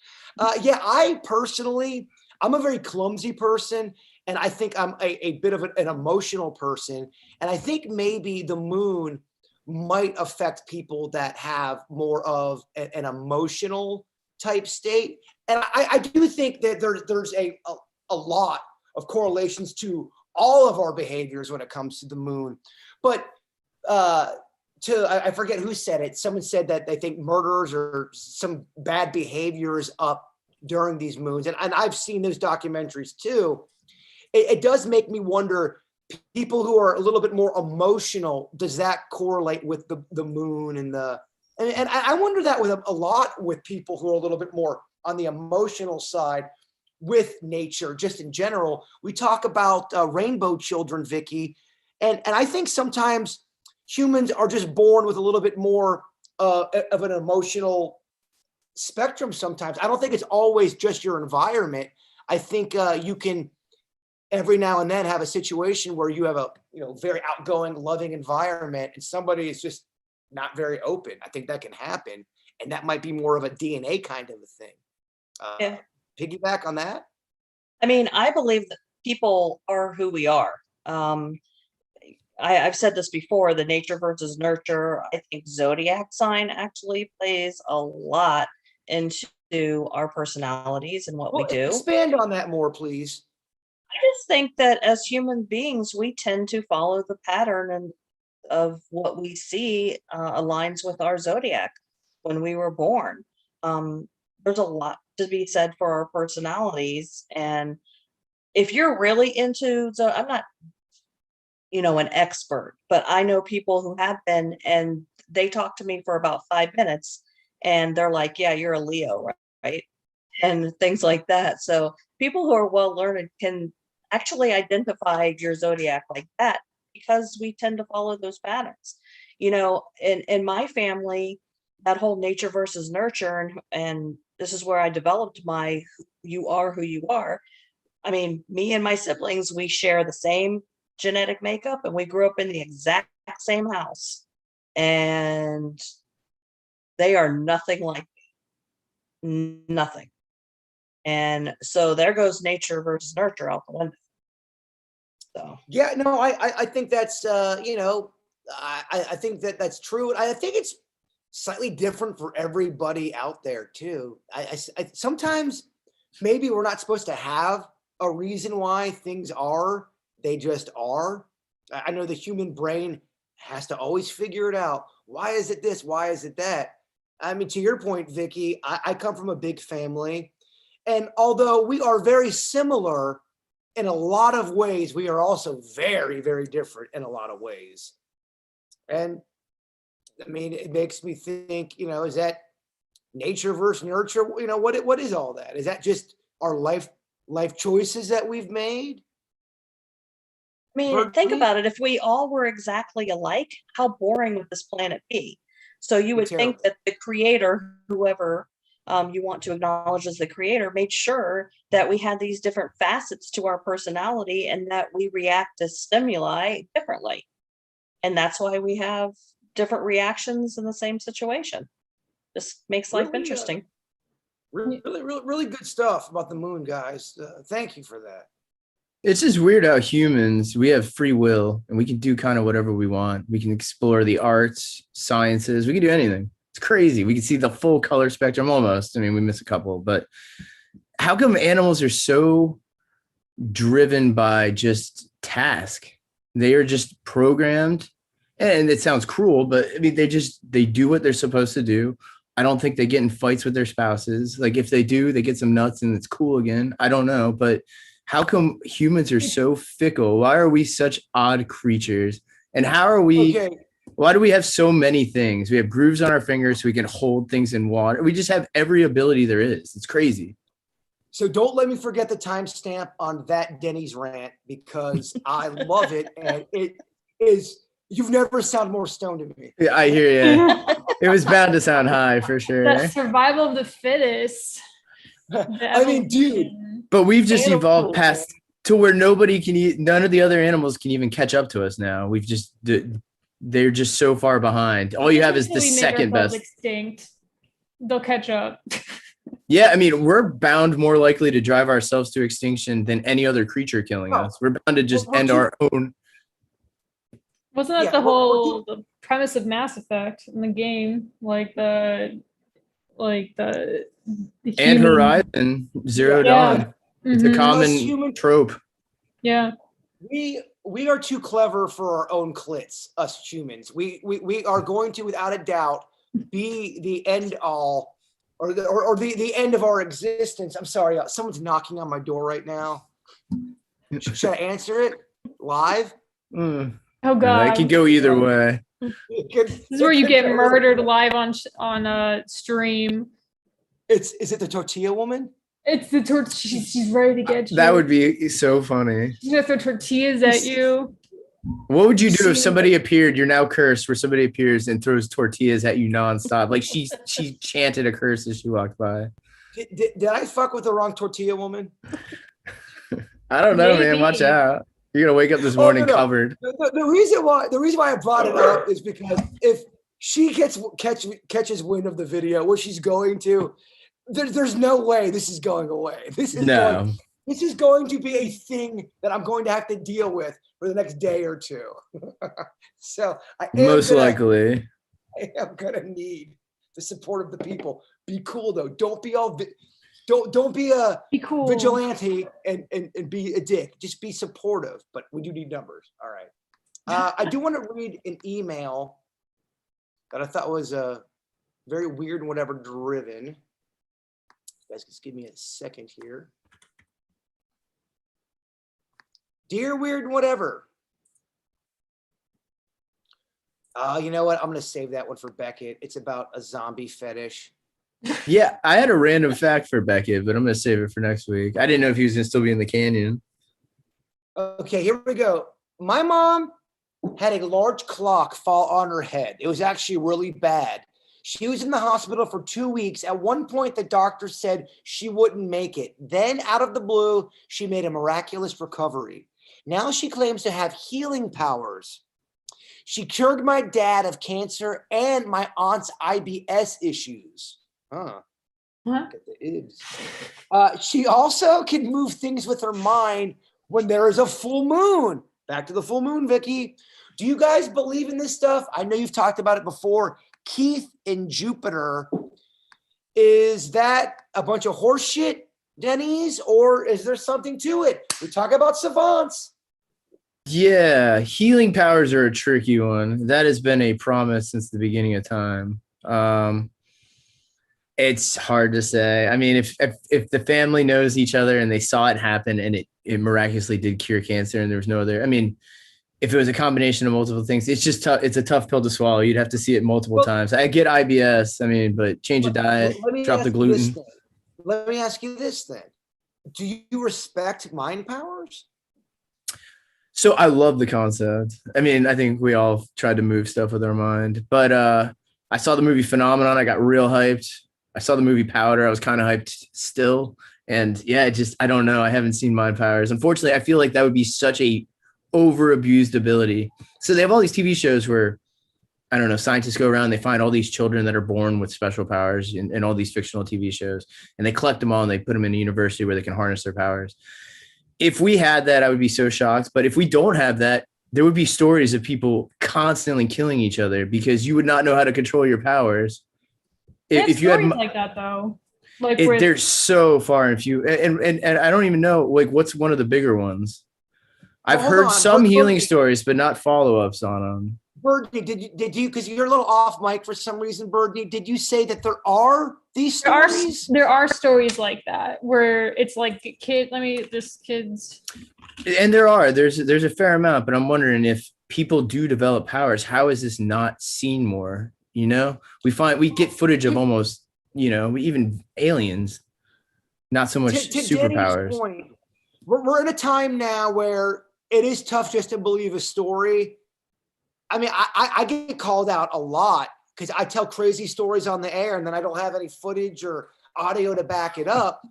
Yeah, I'm a very clumsy person, and I think I'm a bit of an emotional person. And I think maybe the moon might affect people that have more of an emotional type state. And I do think that there's a lot of correlations to all of our behaviors when it comes to the moon. But I forget who said it. Someone said that they think murderers or some bad behaviors up during these moons. And I've seen those documentaries too. It does make me wonder, people who are a little bit more emotional, does that correlate with the moon and I wonder that with a lot with people who are a little bit more on the emotional side with nature, just in general. We talk about rainbow children, Vicky, and I think sometimes humans are just born with a little bit more of an emotional spectrum sometimes. I don't think it's always just your environment. I think you can every now and then have a situation where you have a very outgoing, loving environment and somebody is just not very open. I think that can happen, and that might be more of a DNA kind of a thing. Yeah. Piggyback on that? I mean, I believe that people are who we are. I've said this before, the nature versus nurture. I think zodiac sign actually plays a lot into our personalities and what we do. Expand on that more, please. I just think that as human beings, we tend to follow the pattern of what we see aligns with our zodiac when we were born. There's a lot to be said for our personalities. And if you're really into, I'm not, an expert, but I know people who have been, and they talk to me for about 5 minutes and they're like, yeah, you're a Leo, right? And things like that. So people who are well learned can actually identify your zodiac like that because we tend to follow those patterns. In my family, that whole nature versus nurture, and this is where I developed my you are who you are. I mean, me and my siblings, we share the same genetic makeup and we grew up in the exact same house. And they are nothing like me. Nothing. And so there goes nature versus nurture out the window. So yeah, no, I think that's I think that's true. I think it's slightly different for everybody out there too. I sometimes maybe we're not supposed to have a reason why things are. They just are. I know the human brain has to always figure it out. Why is it this? Why is it that? I mean, to your point, Vicky, I come from a big family. And although we are very similar in a lot of ways, we are also very, very different in a lot of ways. And I mean, it makes me think, is that nature versus nurture? What is all that? Is that just our life choices that we've made? I mean, think about it. If we all were exactly alike, how boring would this planet be? So you would think that the creator, whoever you want to acknowledge as the creator, made sure that we had these different facets to our personality and that we react to stimuli differently. And that's why we have different reactions in the same situation. This makes life interesting. Really good stuff about the moon, guys. Thank you for that. It's just weird how humans, we have free will and we can do kind of whatever we want. We can explore the arts, sciences, we can do anything. It's crazy. We can see the full color spectrum almost. I mean, we miss a couple, but how come animals are so driven by just task? They are just programmed, and it sounds cruel, but I mean, they do what they're supposed to do. I don't think they get in fights with their spouses. Like if they do, they get some nuts and it's cool again. I don't know, but how come humans are so fickle? Why are we such odd creatures? And how are we, Okay. why do we have so many things? We have grooves on our fingers so we can hold things in water. We just have every ability there is. It's crazy. So don't let me forget the timestamp on that Denny's rant because I love it. And it is, you've never sounded more stoned to me. Yeah, I hear you. It was bound to sound high for sure. That survival of the fittest. I mean, dude. But we've just Animal evolved cool, past to where nobody can eat. None of the other animals can even catch up to us now. We've just, they're just so far behind. All you have is the Until we make second ourselves best. Extinct. They'll catch up. Yeah, I mean, we're bound more likely to drive ourselves to extinction than any other creature killing Oh. us. We're bound to just We're end our own. Wasn't that Yeah, the we're whole the premise of Mass Effect in the game? The And human- Horizon Zero Yeah. Dawn. It's a Mhm. common Us human- trope. Yeah. We are too clever for our own clits, us humans. We are going to, without a doubt, be the end all or the end of our existence. I'm sorry, someone's knocking on my door right now. Should I answer it live? Mm. Oh Yeah, God. it could go either way. This is where you get murdered live on stream. Is it the tortilla woman? It's the torch. She's ready to get you. That would be so funny. She's gonna throw tortillas at you. What would you do if somebody appeared? You're now cursed, where somebody appears and throws tortillas at you nonstop. Like she chanted a curse as she walked by. Did I fuck with the wrong tortilla woman? I don't know, man. Maybe. Watch out. You're gonna wake up this Oh, morning no. covered. The reason why I brought it up is because if she catches wind of the video, where she's going to, there's no way this is going away. This is going to be a thing that I'm going to have to deal with for the next day or two. So Most likely. I am gonna need the support of the people. Be cool though. Don't be all. Don't be a Be cool. vigilante and be a dick. Just be supportive. But we do need numbers. All right. I do want to read an email that I thought was very weird and whatever driven. You guys, just give me a second here. Dear Weird and Whatever. You know what? I'm going to save that one for Beckett. It's about a zombie fetish. Yeah, I had a random fact for Beckett, but I'm gonna save it for next week. I didn't know if he was gonna still be in the canyon. Okay, here we go. My mom had a large clock fall on her head. It was actually really bad. She was in the hospital for 2 weeks. At one point, the doctor said she wouldn't make it. Then, out of the blue, she made a miraculous recovery. Now she claims to have healing powers. She cured my dad of cancer and my aunt's IBS issues. Huh. Huh? Look at the ibs. She also can move things with her mind when there is a full moon. Back to the full moon, Vicky. Do you guys believe in this stuff? I know you've talked about it before. Keith in Jupiter. Is that a bunch of horse shit, Denny's, or is there something to it? We talk about savants. Yeah, healing powers are a tricky one. That has been a promise since the beginning of time. It's hard to say. I mean, if the family knows each other and they saw it happen and it miraculously did cure cancer and there was no other, I mean, if it was a combination of multiple things, it's just tough. It's a tough pill to swallow. You'd have to see it multiple times. I get IBS. I mean, but change of diet, drop the gluten. Let me ask you this then. Do you respect mind powers? So I love the concept. I mean, I think we all tried to move stuff with our mind, but I saw the movie Phenomenon. I got real hyped. I saw the movie Powder. I was kind of hyped still. And yeah, I don't know. I haven't seen mind powers. Unfortunately, I feel like that would be such a over-abused ability. So they have all these TV shows where, I don't know, scientists go around, they find all these children that are born with special powers in all these fictional TV shows, and they collect them all and they put them in a university where they can harness their powers. if we had that, I would be so shocked. But if we don't have that, there would be stories of people constantly killing each other because you would not know how to control your powers. They have If you had, stories like that though. Like with they're so far and few, and I don't even know like what's one of the bigger ones. I've Well, hold heard on. some healing Birdie, stories, but not follow-ups on them. Birdie, did you, because you're a little off mic for some reason, Birdie, did you say that there are these stories? there are stories like that where it's like kids. And there's a fair amount, but I'm wondering if people do develop powers, how is this not seen more? You know, we get footage of almost, you know, even aliens, not so much To superpowers. Danny's point, we're in a time now where it is tough just to believe a story. I mean, I get called out a lot because I tell crazy stories on the air and then I don't have any footage or audio to back it up.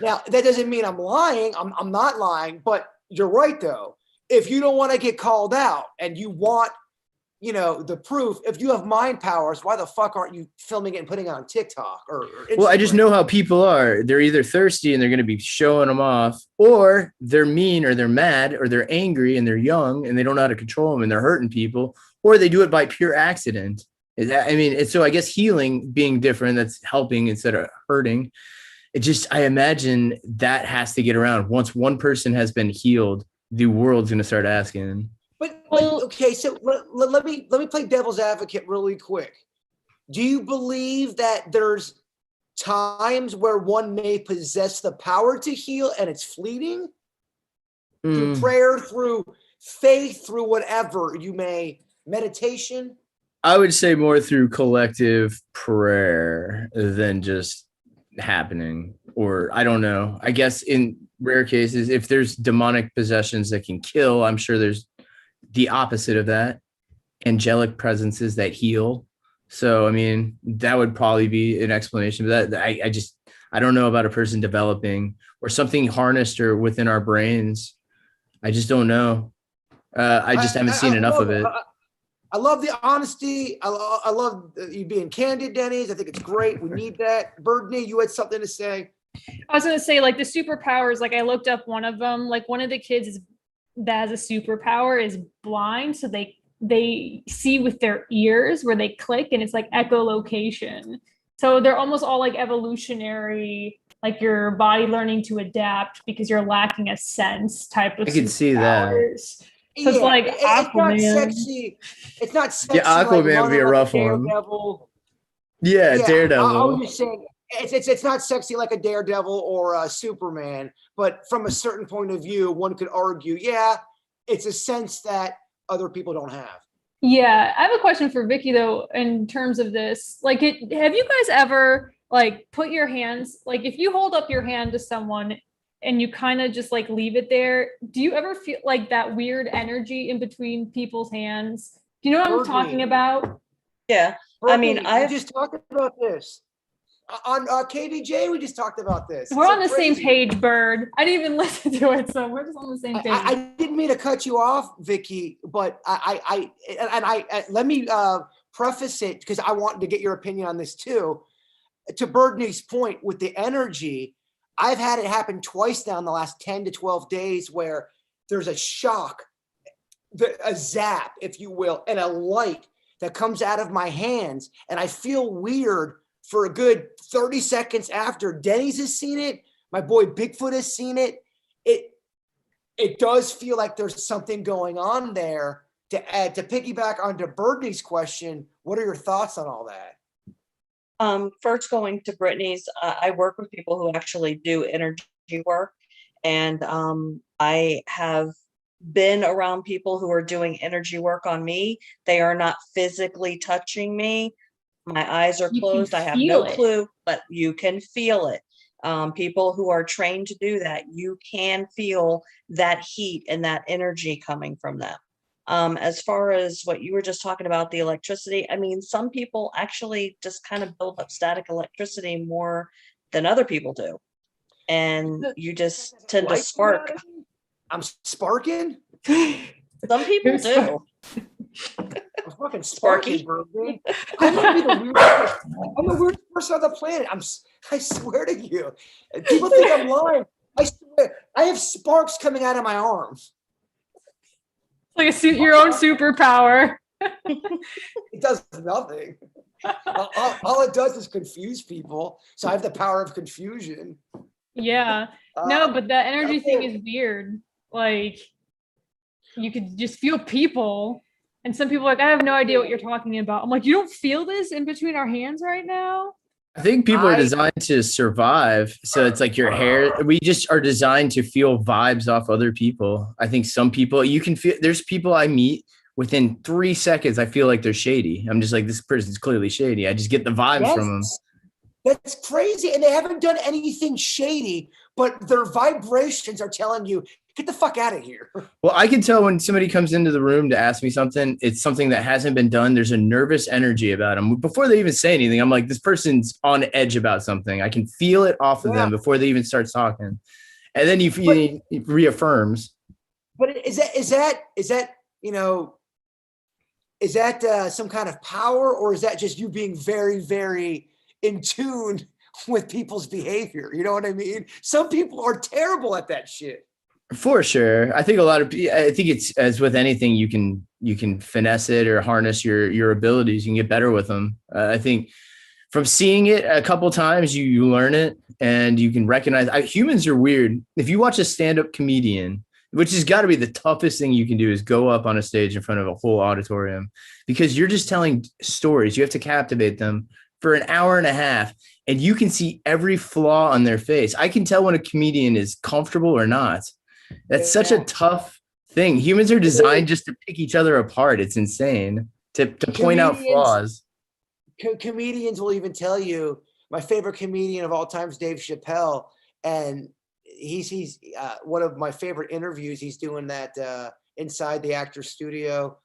Now, that doesn't mean I'm lying. I'm not lying, but you're right, though. If you don't want to get called out and you want, you know, the proof, if you have mind powers, why the fuck aren't you filming it and putting it on TikTok or Instagram? Well, I just know how people are. They're either thirsty and they're going to be showing them off, or they're mean or they're mad or they're angry and they're young and they don't know how to control them and they're hurting people, or they do it by pure accident. I mean, so I guess healing being different, that's helping instead of hurting. I imagine that has to get around. Once one person has been healed, the world's going to start asking. But okay, so let me play devil's advocate really quick. Do you believe that there's times where one may possess the power to heal and it's fleeting? Through prayer, through faith, through whatever you may, meditation? I would say more through collective prayer than just happening, or I don't know. I guess in rare cases, if there's demonic possessions that can kill, I'm sure there's the opposite of that, angelic presences that heal. So, I mean, that would probably be an explanation. But that I don't know about a person developing or something harnessed or within our brains. I just don't know. I just haven't seen enough of it. I love the honesty. I love you being candid, Denny's. I think it's great. We need that. Birdney, you had something to say? I was going to say, like, the superpowers, like, I looked up one of them. Like, one of the kids that has a superpower is blind. So they see with their ears where they click, and it's like echolocation. So they're almost all like evolutionary, like your body learning to adapt because you're lacking a sense type of I can see that. So it's like Aquaman. It's not sexy. It's not sexy. Yeah, Aquaman would be a rough one. Yeah, Daredevil. I was just saying, it's not sexy like a Daredevil or a Superman, but from a certain point of view, one could argue, yeah, it's a sense that other people don't have. Yeah, I have a question for Vicky though, in terms of this. Like, have you guys ever like put your hands, like if you hold up your hand to someone and you kind of just like leave it there, do you ever feel like that weird energy in between people's hands? Do you know what I'm talking about? Yeah. I mean, I just talked about this on KVJ. We just talked about this. We're on the same page, Bird. I didn't even listen to it, so we're just on the same page. I didn't mean to cut you off, Vicky, but I let me preface it because I wanted to get your opinion on this too. To Birdney's point with the energy, I've had it happen twice now in the last 10 to 12 days where there's a shock, a zap, if you will, and a light that comes out of my hands. And I feel weird for a good 30 seconds after. Denny's has seen it. My boy Bigfoot has seen it. It does feel like there's something going on there. To piggyback onto Birdney's question, what are your thoughts on all that? First, going to Brittany's, I work with people who actually do energy work, and I have been around people who are doing energy work on me. They are not physically touching me. My eyes are closed. I have no clue, but you can feel it. People who are trained to do that, you can feel that heat and that energy coming from them. As far as what you were just talking about, the electricity, I mean, some people actually just kind of build up static electricity more than other people do. And you just tend to spark. I'm sparking? Some people do. I'm fucking sparky, bro. I'm the weirdest person on the planet. I swear to you. People think I'm lying. I swear, I have sparks coming out of my arms. It's like your own superpower. It does nothing. All it does is confuse people. So I have the power of confusion. Yeah. No, but the energy thing is weird. Like, you could just feel people. And some people are like, I have no idea what you're talking about. I'm like, you don't feel this in between our hands right now? I think people are designed to survive. So it's like your hair. We just are designed to feel vibes off other people. I think some people you can feel. There's people I meet within 3 seconds. I feel like they're shady. I'm just like, this person's clearly shady. I just get the vibes from them. That's crazy. And they haven't done anything shady, but their vibrations are telling you, get the fuck out of here. Well, I can tell when somebody comes into the room to ask me something, it's something that hasn't been done. There's a nervous energy about them. Before they even say anything, I'm like, this person's on edge about something. I can feel it off of them before they even start talking. And then it reaffirms. But is that, you know, is that some kind of power, or is that just you being very, very in tune with people's behavior? You know what I mean? Some people are terrible at that shit. For sure. I think it's as with anything, you can finesse it or harness your abilities. You can get better with them. I think from seeing it a couple times, you learn it and you can recognize humans are weird. If you watch a stand-up comedian, which has got to be the toughest thing you can do, is go up on a stage in front of a whole auditorium, because you're just telling stories. You have to captivate them for an hour and a half, and you can see every flaw on their face. I can tell when a comedian is comfortable or not. That's such a tough thing. Humans are designed just to pick each other apart. It's insane to point out flaws. Comedians will even tell you, my favorite comedian of all time is Dave Chappelle. And he's one of my favorite interviews. He's doing that inside the actor's studio.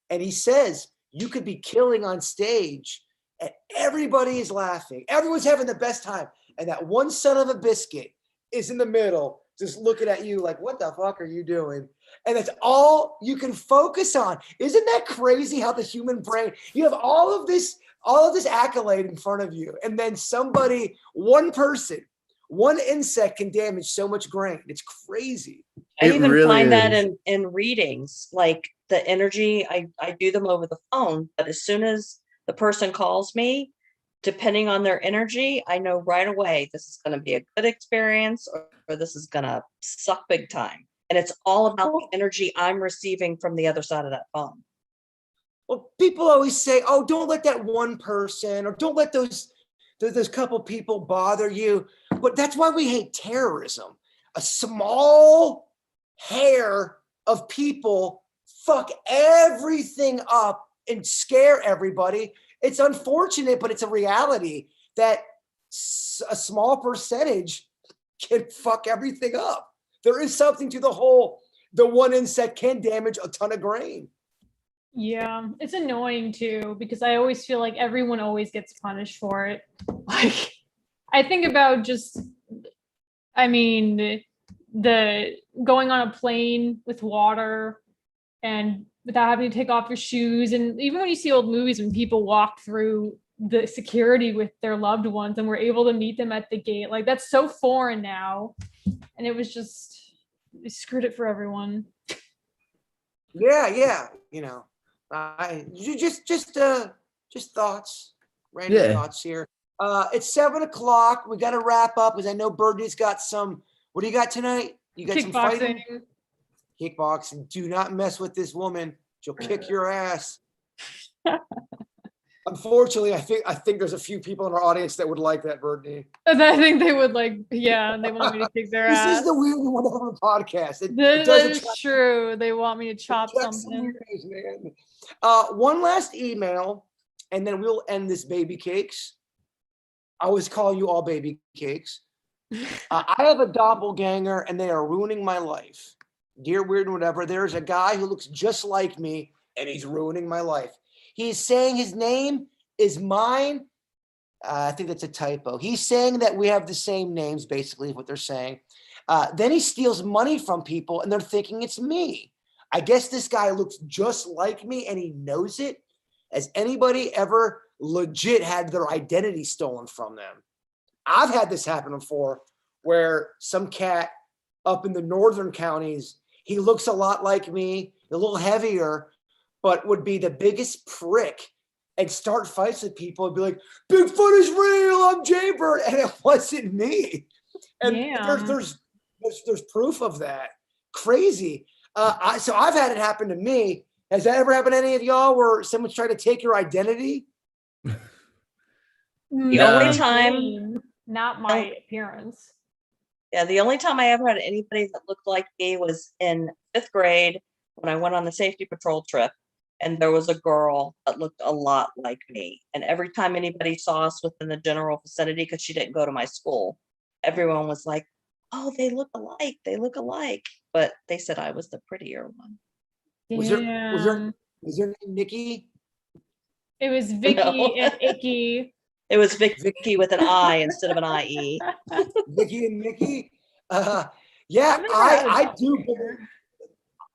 And he says, you could be killing on stage and everybody is laughing. Everyone's having the best time. And that one son of a biscuit is in the middle, just looking at you like, what the fuck are you doing? And that's all you can focus on. Isn't that crazy how the human brain, you have all of this accolade in front of you. And then one person, one insect can damage so much grain. It's crazy. I even really find that in readings, like the energy, I do them over the phone, but as soon as the person calls me, depending on their energy, I know right away this is going to be a good experience or this is going to suck big time. And it's all about the energy I'm receiving from the other side of that phone. Well, people always say, oh, don't let that one person, or don't let those couple people bother you. But that's why we hate terrorism. A small hair of people fuck everything up and scare everybody. It's unfortunate, but it's a reality that a small percentage can fuck everything up. There is something to the one insect can damage a ton of grain. Yeah, it's annoying too, because I always feel like everyone always gets punished for it. Like, I think about the going on a plane with water and without having to take off your shoes. And even when you see old movies, when people walk through the security with their loved ones and we're able to meet them at the gate, like that's so foreign now. And it was just, they screwed it for everyone. Yeah. You know, just thoughts, random thoughts here. It's 7:00. We got to wrap up because I know Birdie's got some. What do you got tonight? You got some fighting? Kickboxing. Do not mess with this woman. She'll kick your ass. Unfortunately, I think there's a few people in our audience that would like that, Birdie. I think they would they want me to kick their ass. This is the weird one of the podcast. That is true. They want me to chop something. Man. One last email, and then we'll end this baby cakes. I always call you all baby cakes. I have a doppelganger, and they are ruining my life. Dear Weird and whatever, there's a guy who looks just like me, and he's ruining my life. He's saying his name is mine. I think that's a typo. He's saying that we have the same names, basically, is what they're saying. Then he steals money from people, and they're thinking it's me. I guess this guy looks just like me, and he knows it. Has anybody ever legit had their identity stolen from them? I've had this happen before, where some cat up in the northern counties, he looks a lot like me, a little heavier, but would be the biggest prick and start fights with people and be like, Bigfoot is real, I'm Jaybird. And it wasn't me. And there's proof of that. Crazy. So I've had it happen to me. Has that ever happened to any of y'all where someone's trying to take your identity? The only time, not my appearance. Yeah, the only time I ever had anybody that looked like me was in 5th grade when I went on the safety patrol trip, and there was a girl that looked a lot like me. And every time anybody saw us within the general vicinity, because she didn't go to my school, everyone was like, "Oh, they look alike. They look alike." But they said I was the prettier one. Was her name Nikki? It was Vicky and Icky. It was Vicky with an I instead of an IE. Vicky and Nikki. Yeah, I do.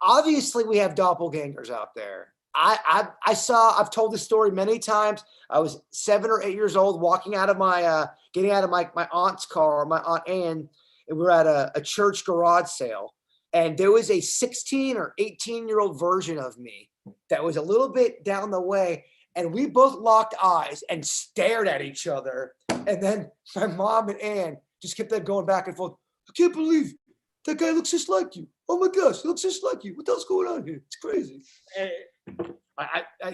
Obviously, we have doppelgangers out there. I've told this story many times. I was 7 or 8 years old, walking out of getting out of my aunt's car, my Aunt Ann, and we were at a church garage sale. And there was a 16 or 18-year-old version of me that was a little bit down the way. And we both locked eyes and stared at each other. And then my mom and Ann just kept going back and forth. I can't believe that guy looks just like you. Oh my gosh, he looks just like you. What the hell's going on here? It's crazy.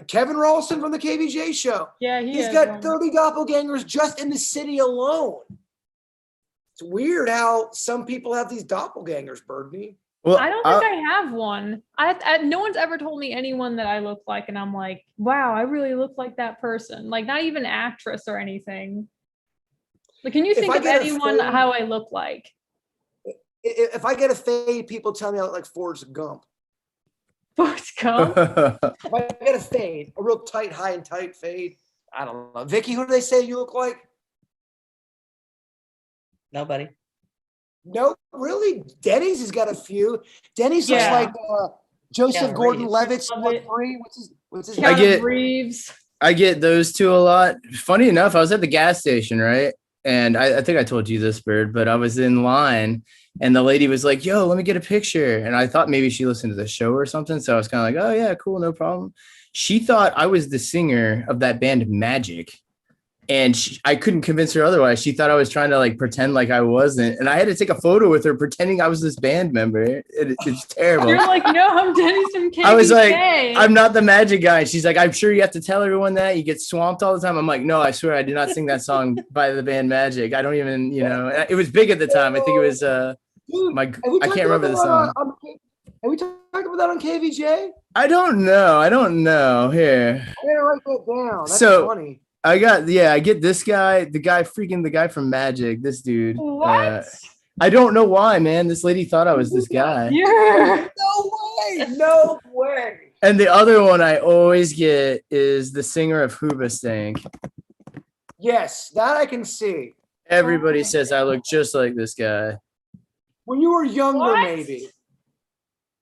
Kevin Ralston from the KVJ show. Yeah, he's got 30 doppelgangers just in the city alone. It's weird how some people have these doppelgangers, Birdie. Well, I don't think I have one. No one's ever told me anyone that I look like, and I'm like, wow, I really look like that person. Like, not even actress or anything. Like, can you think of anyone how I look like? If I get a fade, people tell me I look like Forrest Gump. Forrest Gump? If I get a fade, a real tight, high and tight fade, I don't know. Vicky, who do they say you look like? Nobody. No, really? Denny's has got a few. Denny's looks like Joseph Gordon-Levitt's. What's his name? Reeves. I get those two a lot. Funny enough, I was at the gas station, right? And I think I told you this, Bird, but I was in line and the lady was like, yo, let me get a picture. And I thought maybe she listened to the show or something. So I was kind of like, oh, yeah, cool, no problem. She thought I was the singer of that band Magic. And I couldn't convince her otherwise. She thought I was trying to like pretend like I wasn't. And I had to take a photo with her pretending I was this band member. It's terrible. You're like, no, I'm Denny's from KVJ. I was like, I'm not the Magic guy. She's like, I'm sure you have to tell everyone that. You get swamped all the time. I'm like, no, I swear I did not sing that song by the band Magic. I don't even, it was big at the time. I think it was I can't remember the song. Are we talking about that on KVJ? I don't know. Here. I gotta write that down. That's funny. I get this guy, the guy from Magic, this dude. What? I don't know why, man. This lady thought I was this guy. Yeah. No way. And the other one I always get is the singer of Hoobastank. Yes, that I can see. Everybody says I look just like this guy. When you were younger, maybe.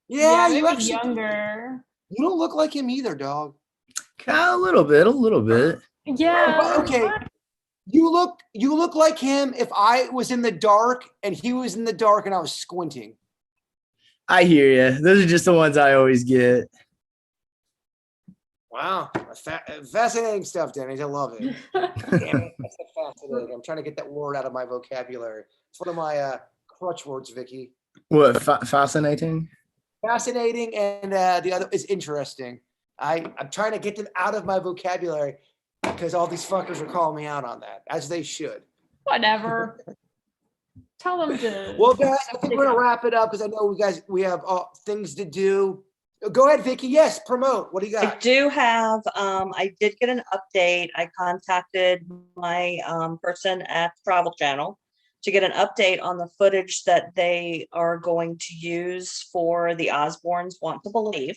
Yeah, you actually younger. You don't look like him either, dog. A little bit. Yeah. Okay. You look like him if I was in the dark and he was in the dark and I was squinting. I hear you. Those are just the ones I always get. Wow. Fascinating stuff, Dennis. I love it. Damn it. That's fascinating. I'm trying to get that word out of my vocabulary. It's one of my crutch words, Vicky. What? Fascinating? Fascinating, and the other is interesting. I'm trying to get them out of my vocabulary because all these fuckers are calling me out on that, as they should. Whatever. Tell them to. Well, guys, I think we're gonna wrap it up because I know we have things to do. Go ahead, Vicky. Yes, promote. What do you got? I do have. I did get an update. I contacted my person at Travel Channel to get an update on the footage that they are going to use for the Osbournes Want to Believe.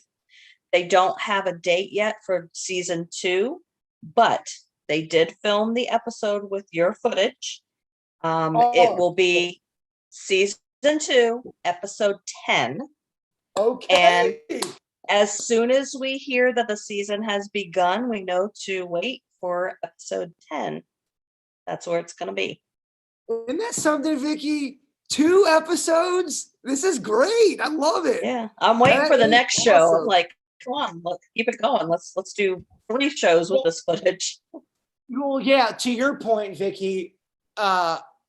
They don't have a date yet for season 2, but they did film the episode with your footage. It will be season 2, episode 10. Okay. And as soon as we hear that the season has begun, we know to wait for episode 10. That's where it's going to be. Isn't that something, Vicky? 2 episodes? This is great. I love it. Yeah, I'm waiting That for the is next show. I'm awesome. like, come on, let's keep it going. Let's do 3 shows with Well- this footage. Well, yeah, to your point, Vicky,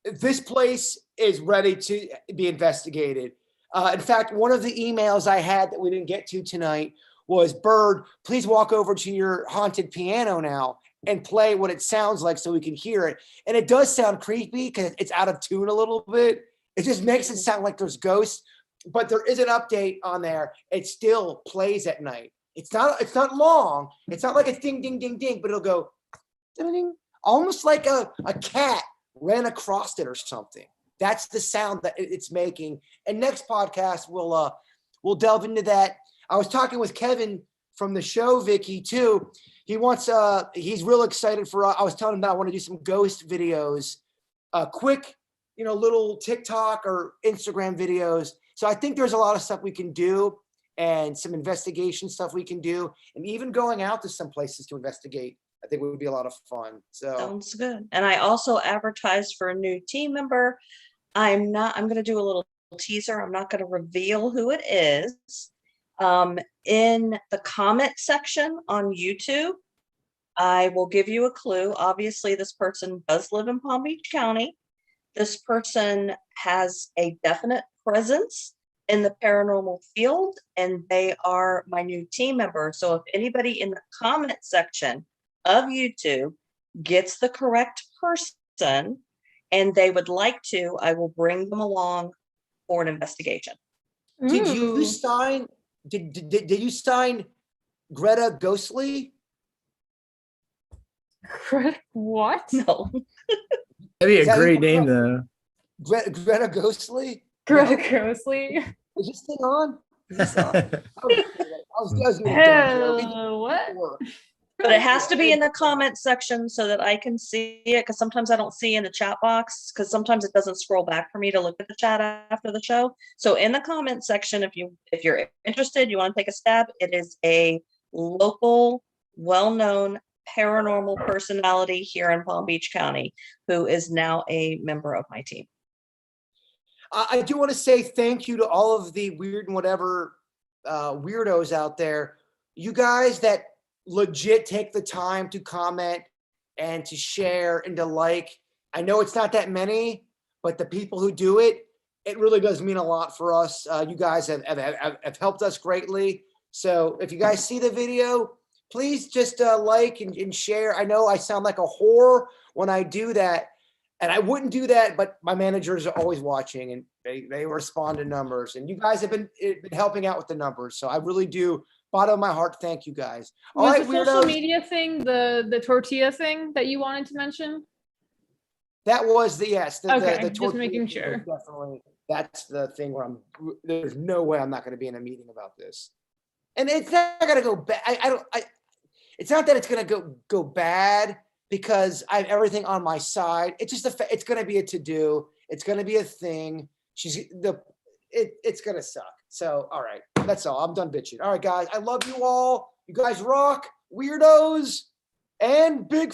this place is ready to be investigated. In fact, one of the emails I had that we didn't get to tonight was, Bird, please walk over to your haunted piano now and play what it sounds like so we can hear it. And it does sound creepy because it's out of tune a little bit. It just makes it sound like there's ghosts, but there is an update on there. It still plays at night. It's not long. It's not like it's ding, ding, ding, ding, but it'll go ding, ding, almost like a cat ran across it or something. That's the sound that it's making. And next podcast, we'll delve into that. I was talking with Kevin from the show, Vicky, too. He wants, he's real excited for, I was telling him that I want to do some ghost videos, quick, little TikTok or Instagram videos. So I think there's a lot of stuff we can do and some investigation stuff we can do, and even going out to some places to investigate. I think it would be a lot of fun. So Sounds good. And I also advertised for a new team member. I'm going to do a little teaser. I'm not going to reveal who it is. In the comment section on YouTube, I will give you a clue. Obviously, this person does live in Palm Beach County. This person has a definite presence in the paranormal field, and they are my new team member. So if anybody in the comment section of YouTube gets the correct person and they would like to, I will bring them along for an investigation. did you Ooh. sign? Did you sign Greta Ghostly? What? No, That'd be Is a that who great you name, are? though. Greta Ghostly? Greta No? Ghostly. Is this thing on? Is this on? I was doing a dumb joke. Hell, what? but it has to be in the comment section so that I can see it, because sometimes I don't see in the chat box, because sometimes it doesn't scroll back for me to look at the chat after the show. So in the comment section, if you're interested, you want to take a stab, it is a local, well-known paranormal personality here in Palm Beach County who is now a member of my team. I do want to say thank you to all of the weird and whatever weirdos out there. You guys that legit take the time to comment and to share and to like. I know it's not that many, but the people who do it, it really does mean a lot for us. You guys have helped us greatly. So if you guys see the video, please just like and share. I know I sound like a whore when I do that, and I wouldn't do that, but my managers are always watching and they respond to numbers, and you guys have been helping out with the numbers. So I really do, bottom of my heart, thank you guys. All Was right, the social weirdos. media thing the tortilla thing that you wanted to mention? That was the Okay, the just tortilla making thing sure. was definitely, that's the thing where there's no way I'm not going to be in a meeting about this, and it's not going to go bad. It's not that it's going to go bad because I have everything on my side. It's just it's going to be a to-do. It's going to be a thing. It's going to suck. So, all right, that's all. I'm done bitching. All right, guys, I love you all. You guys rock, weirdos, and big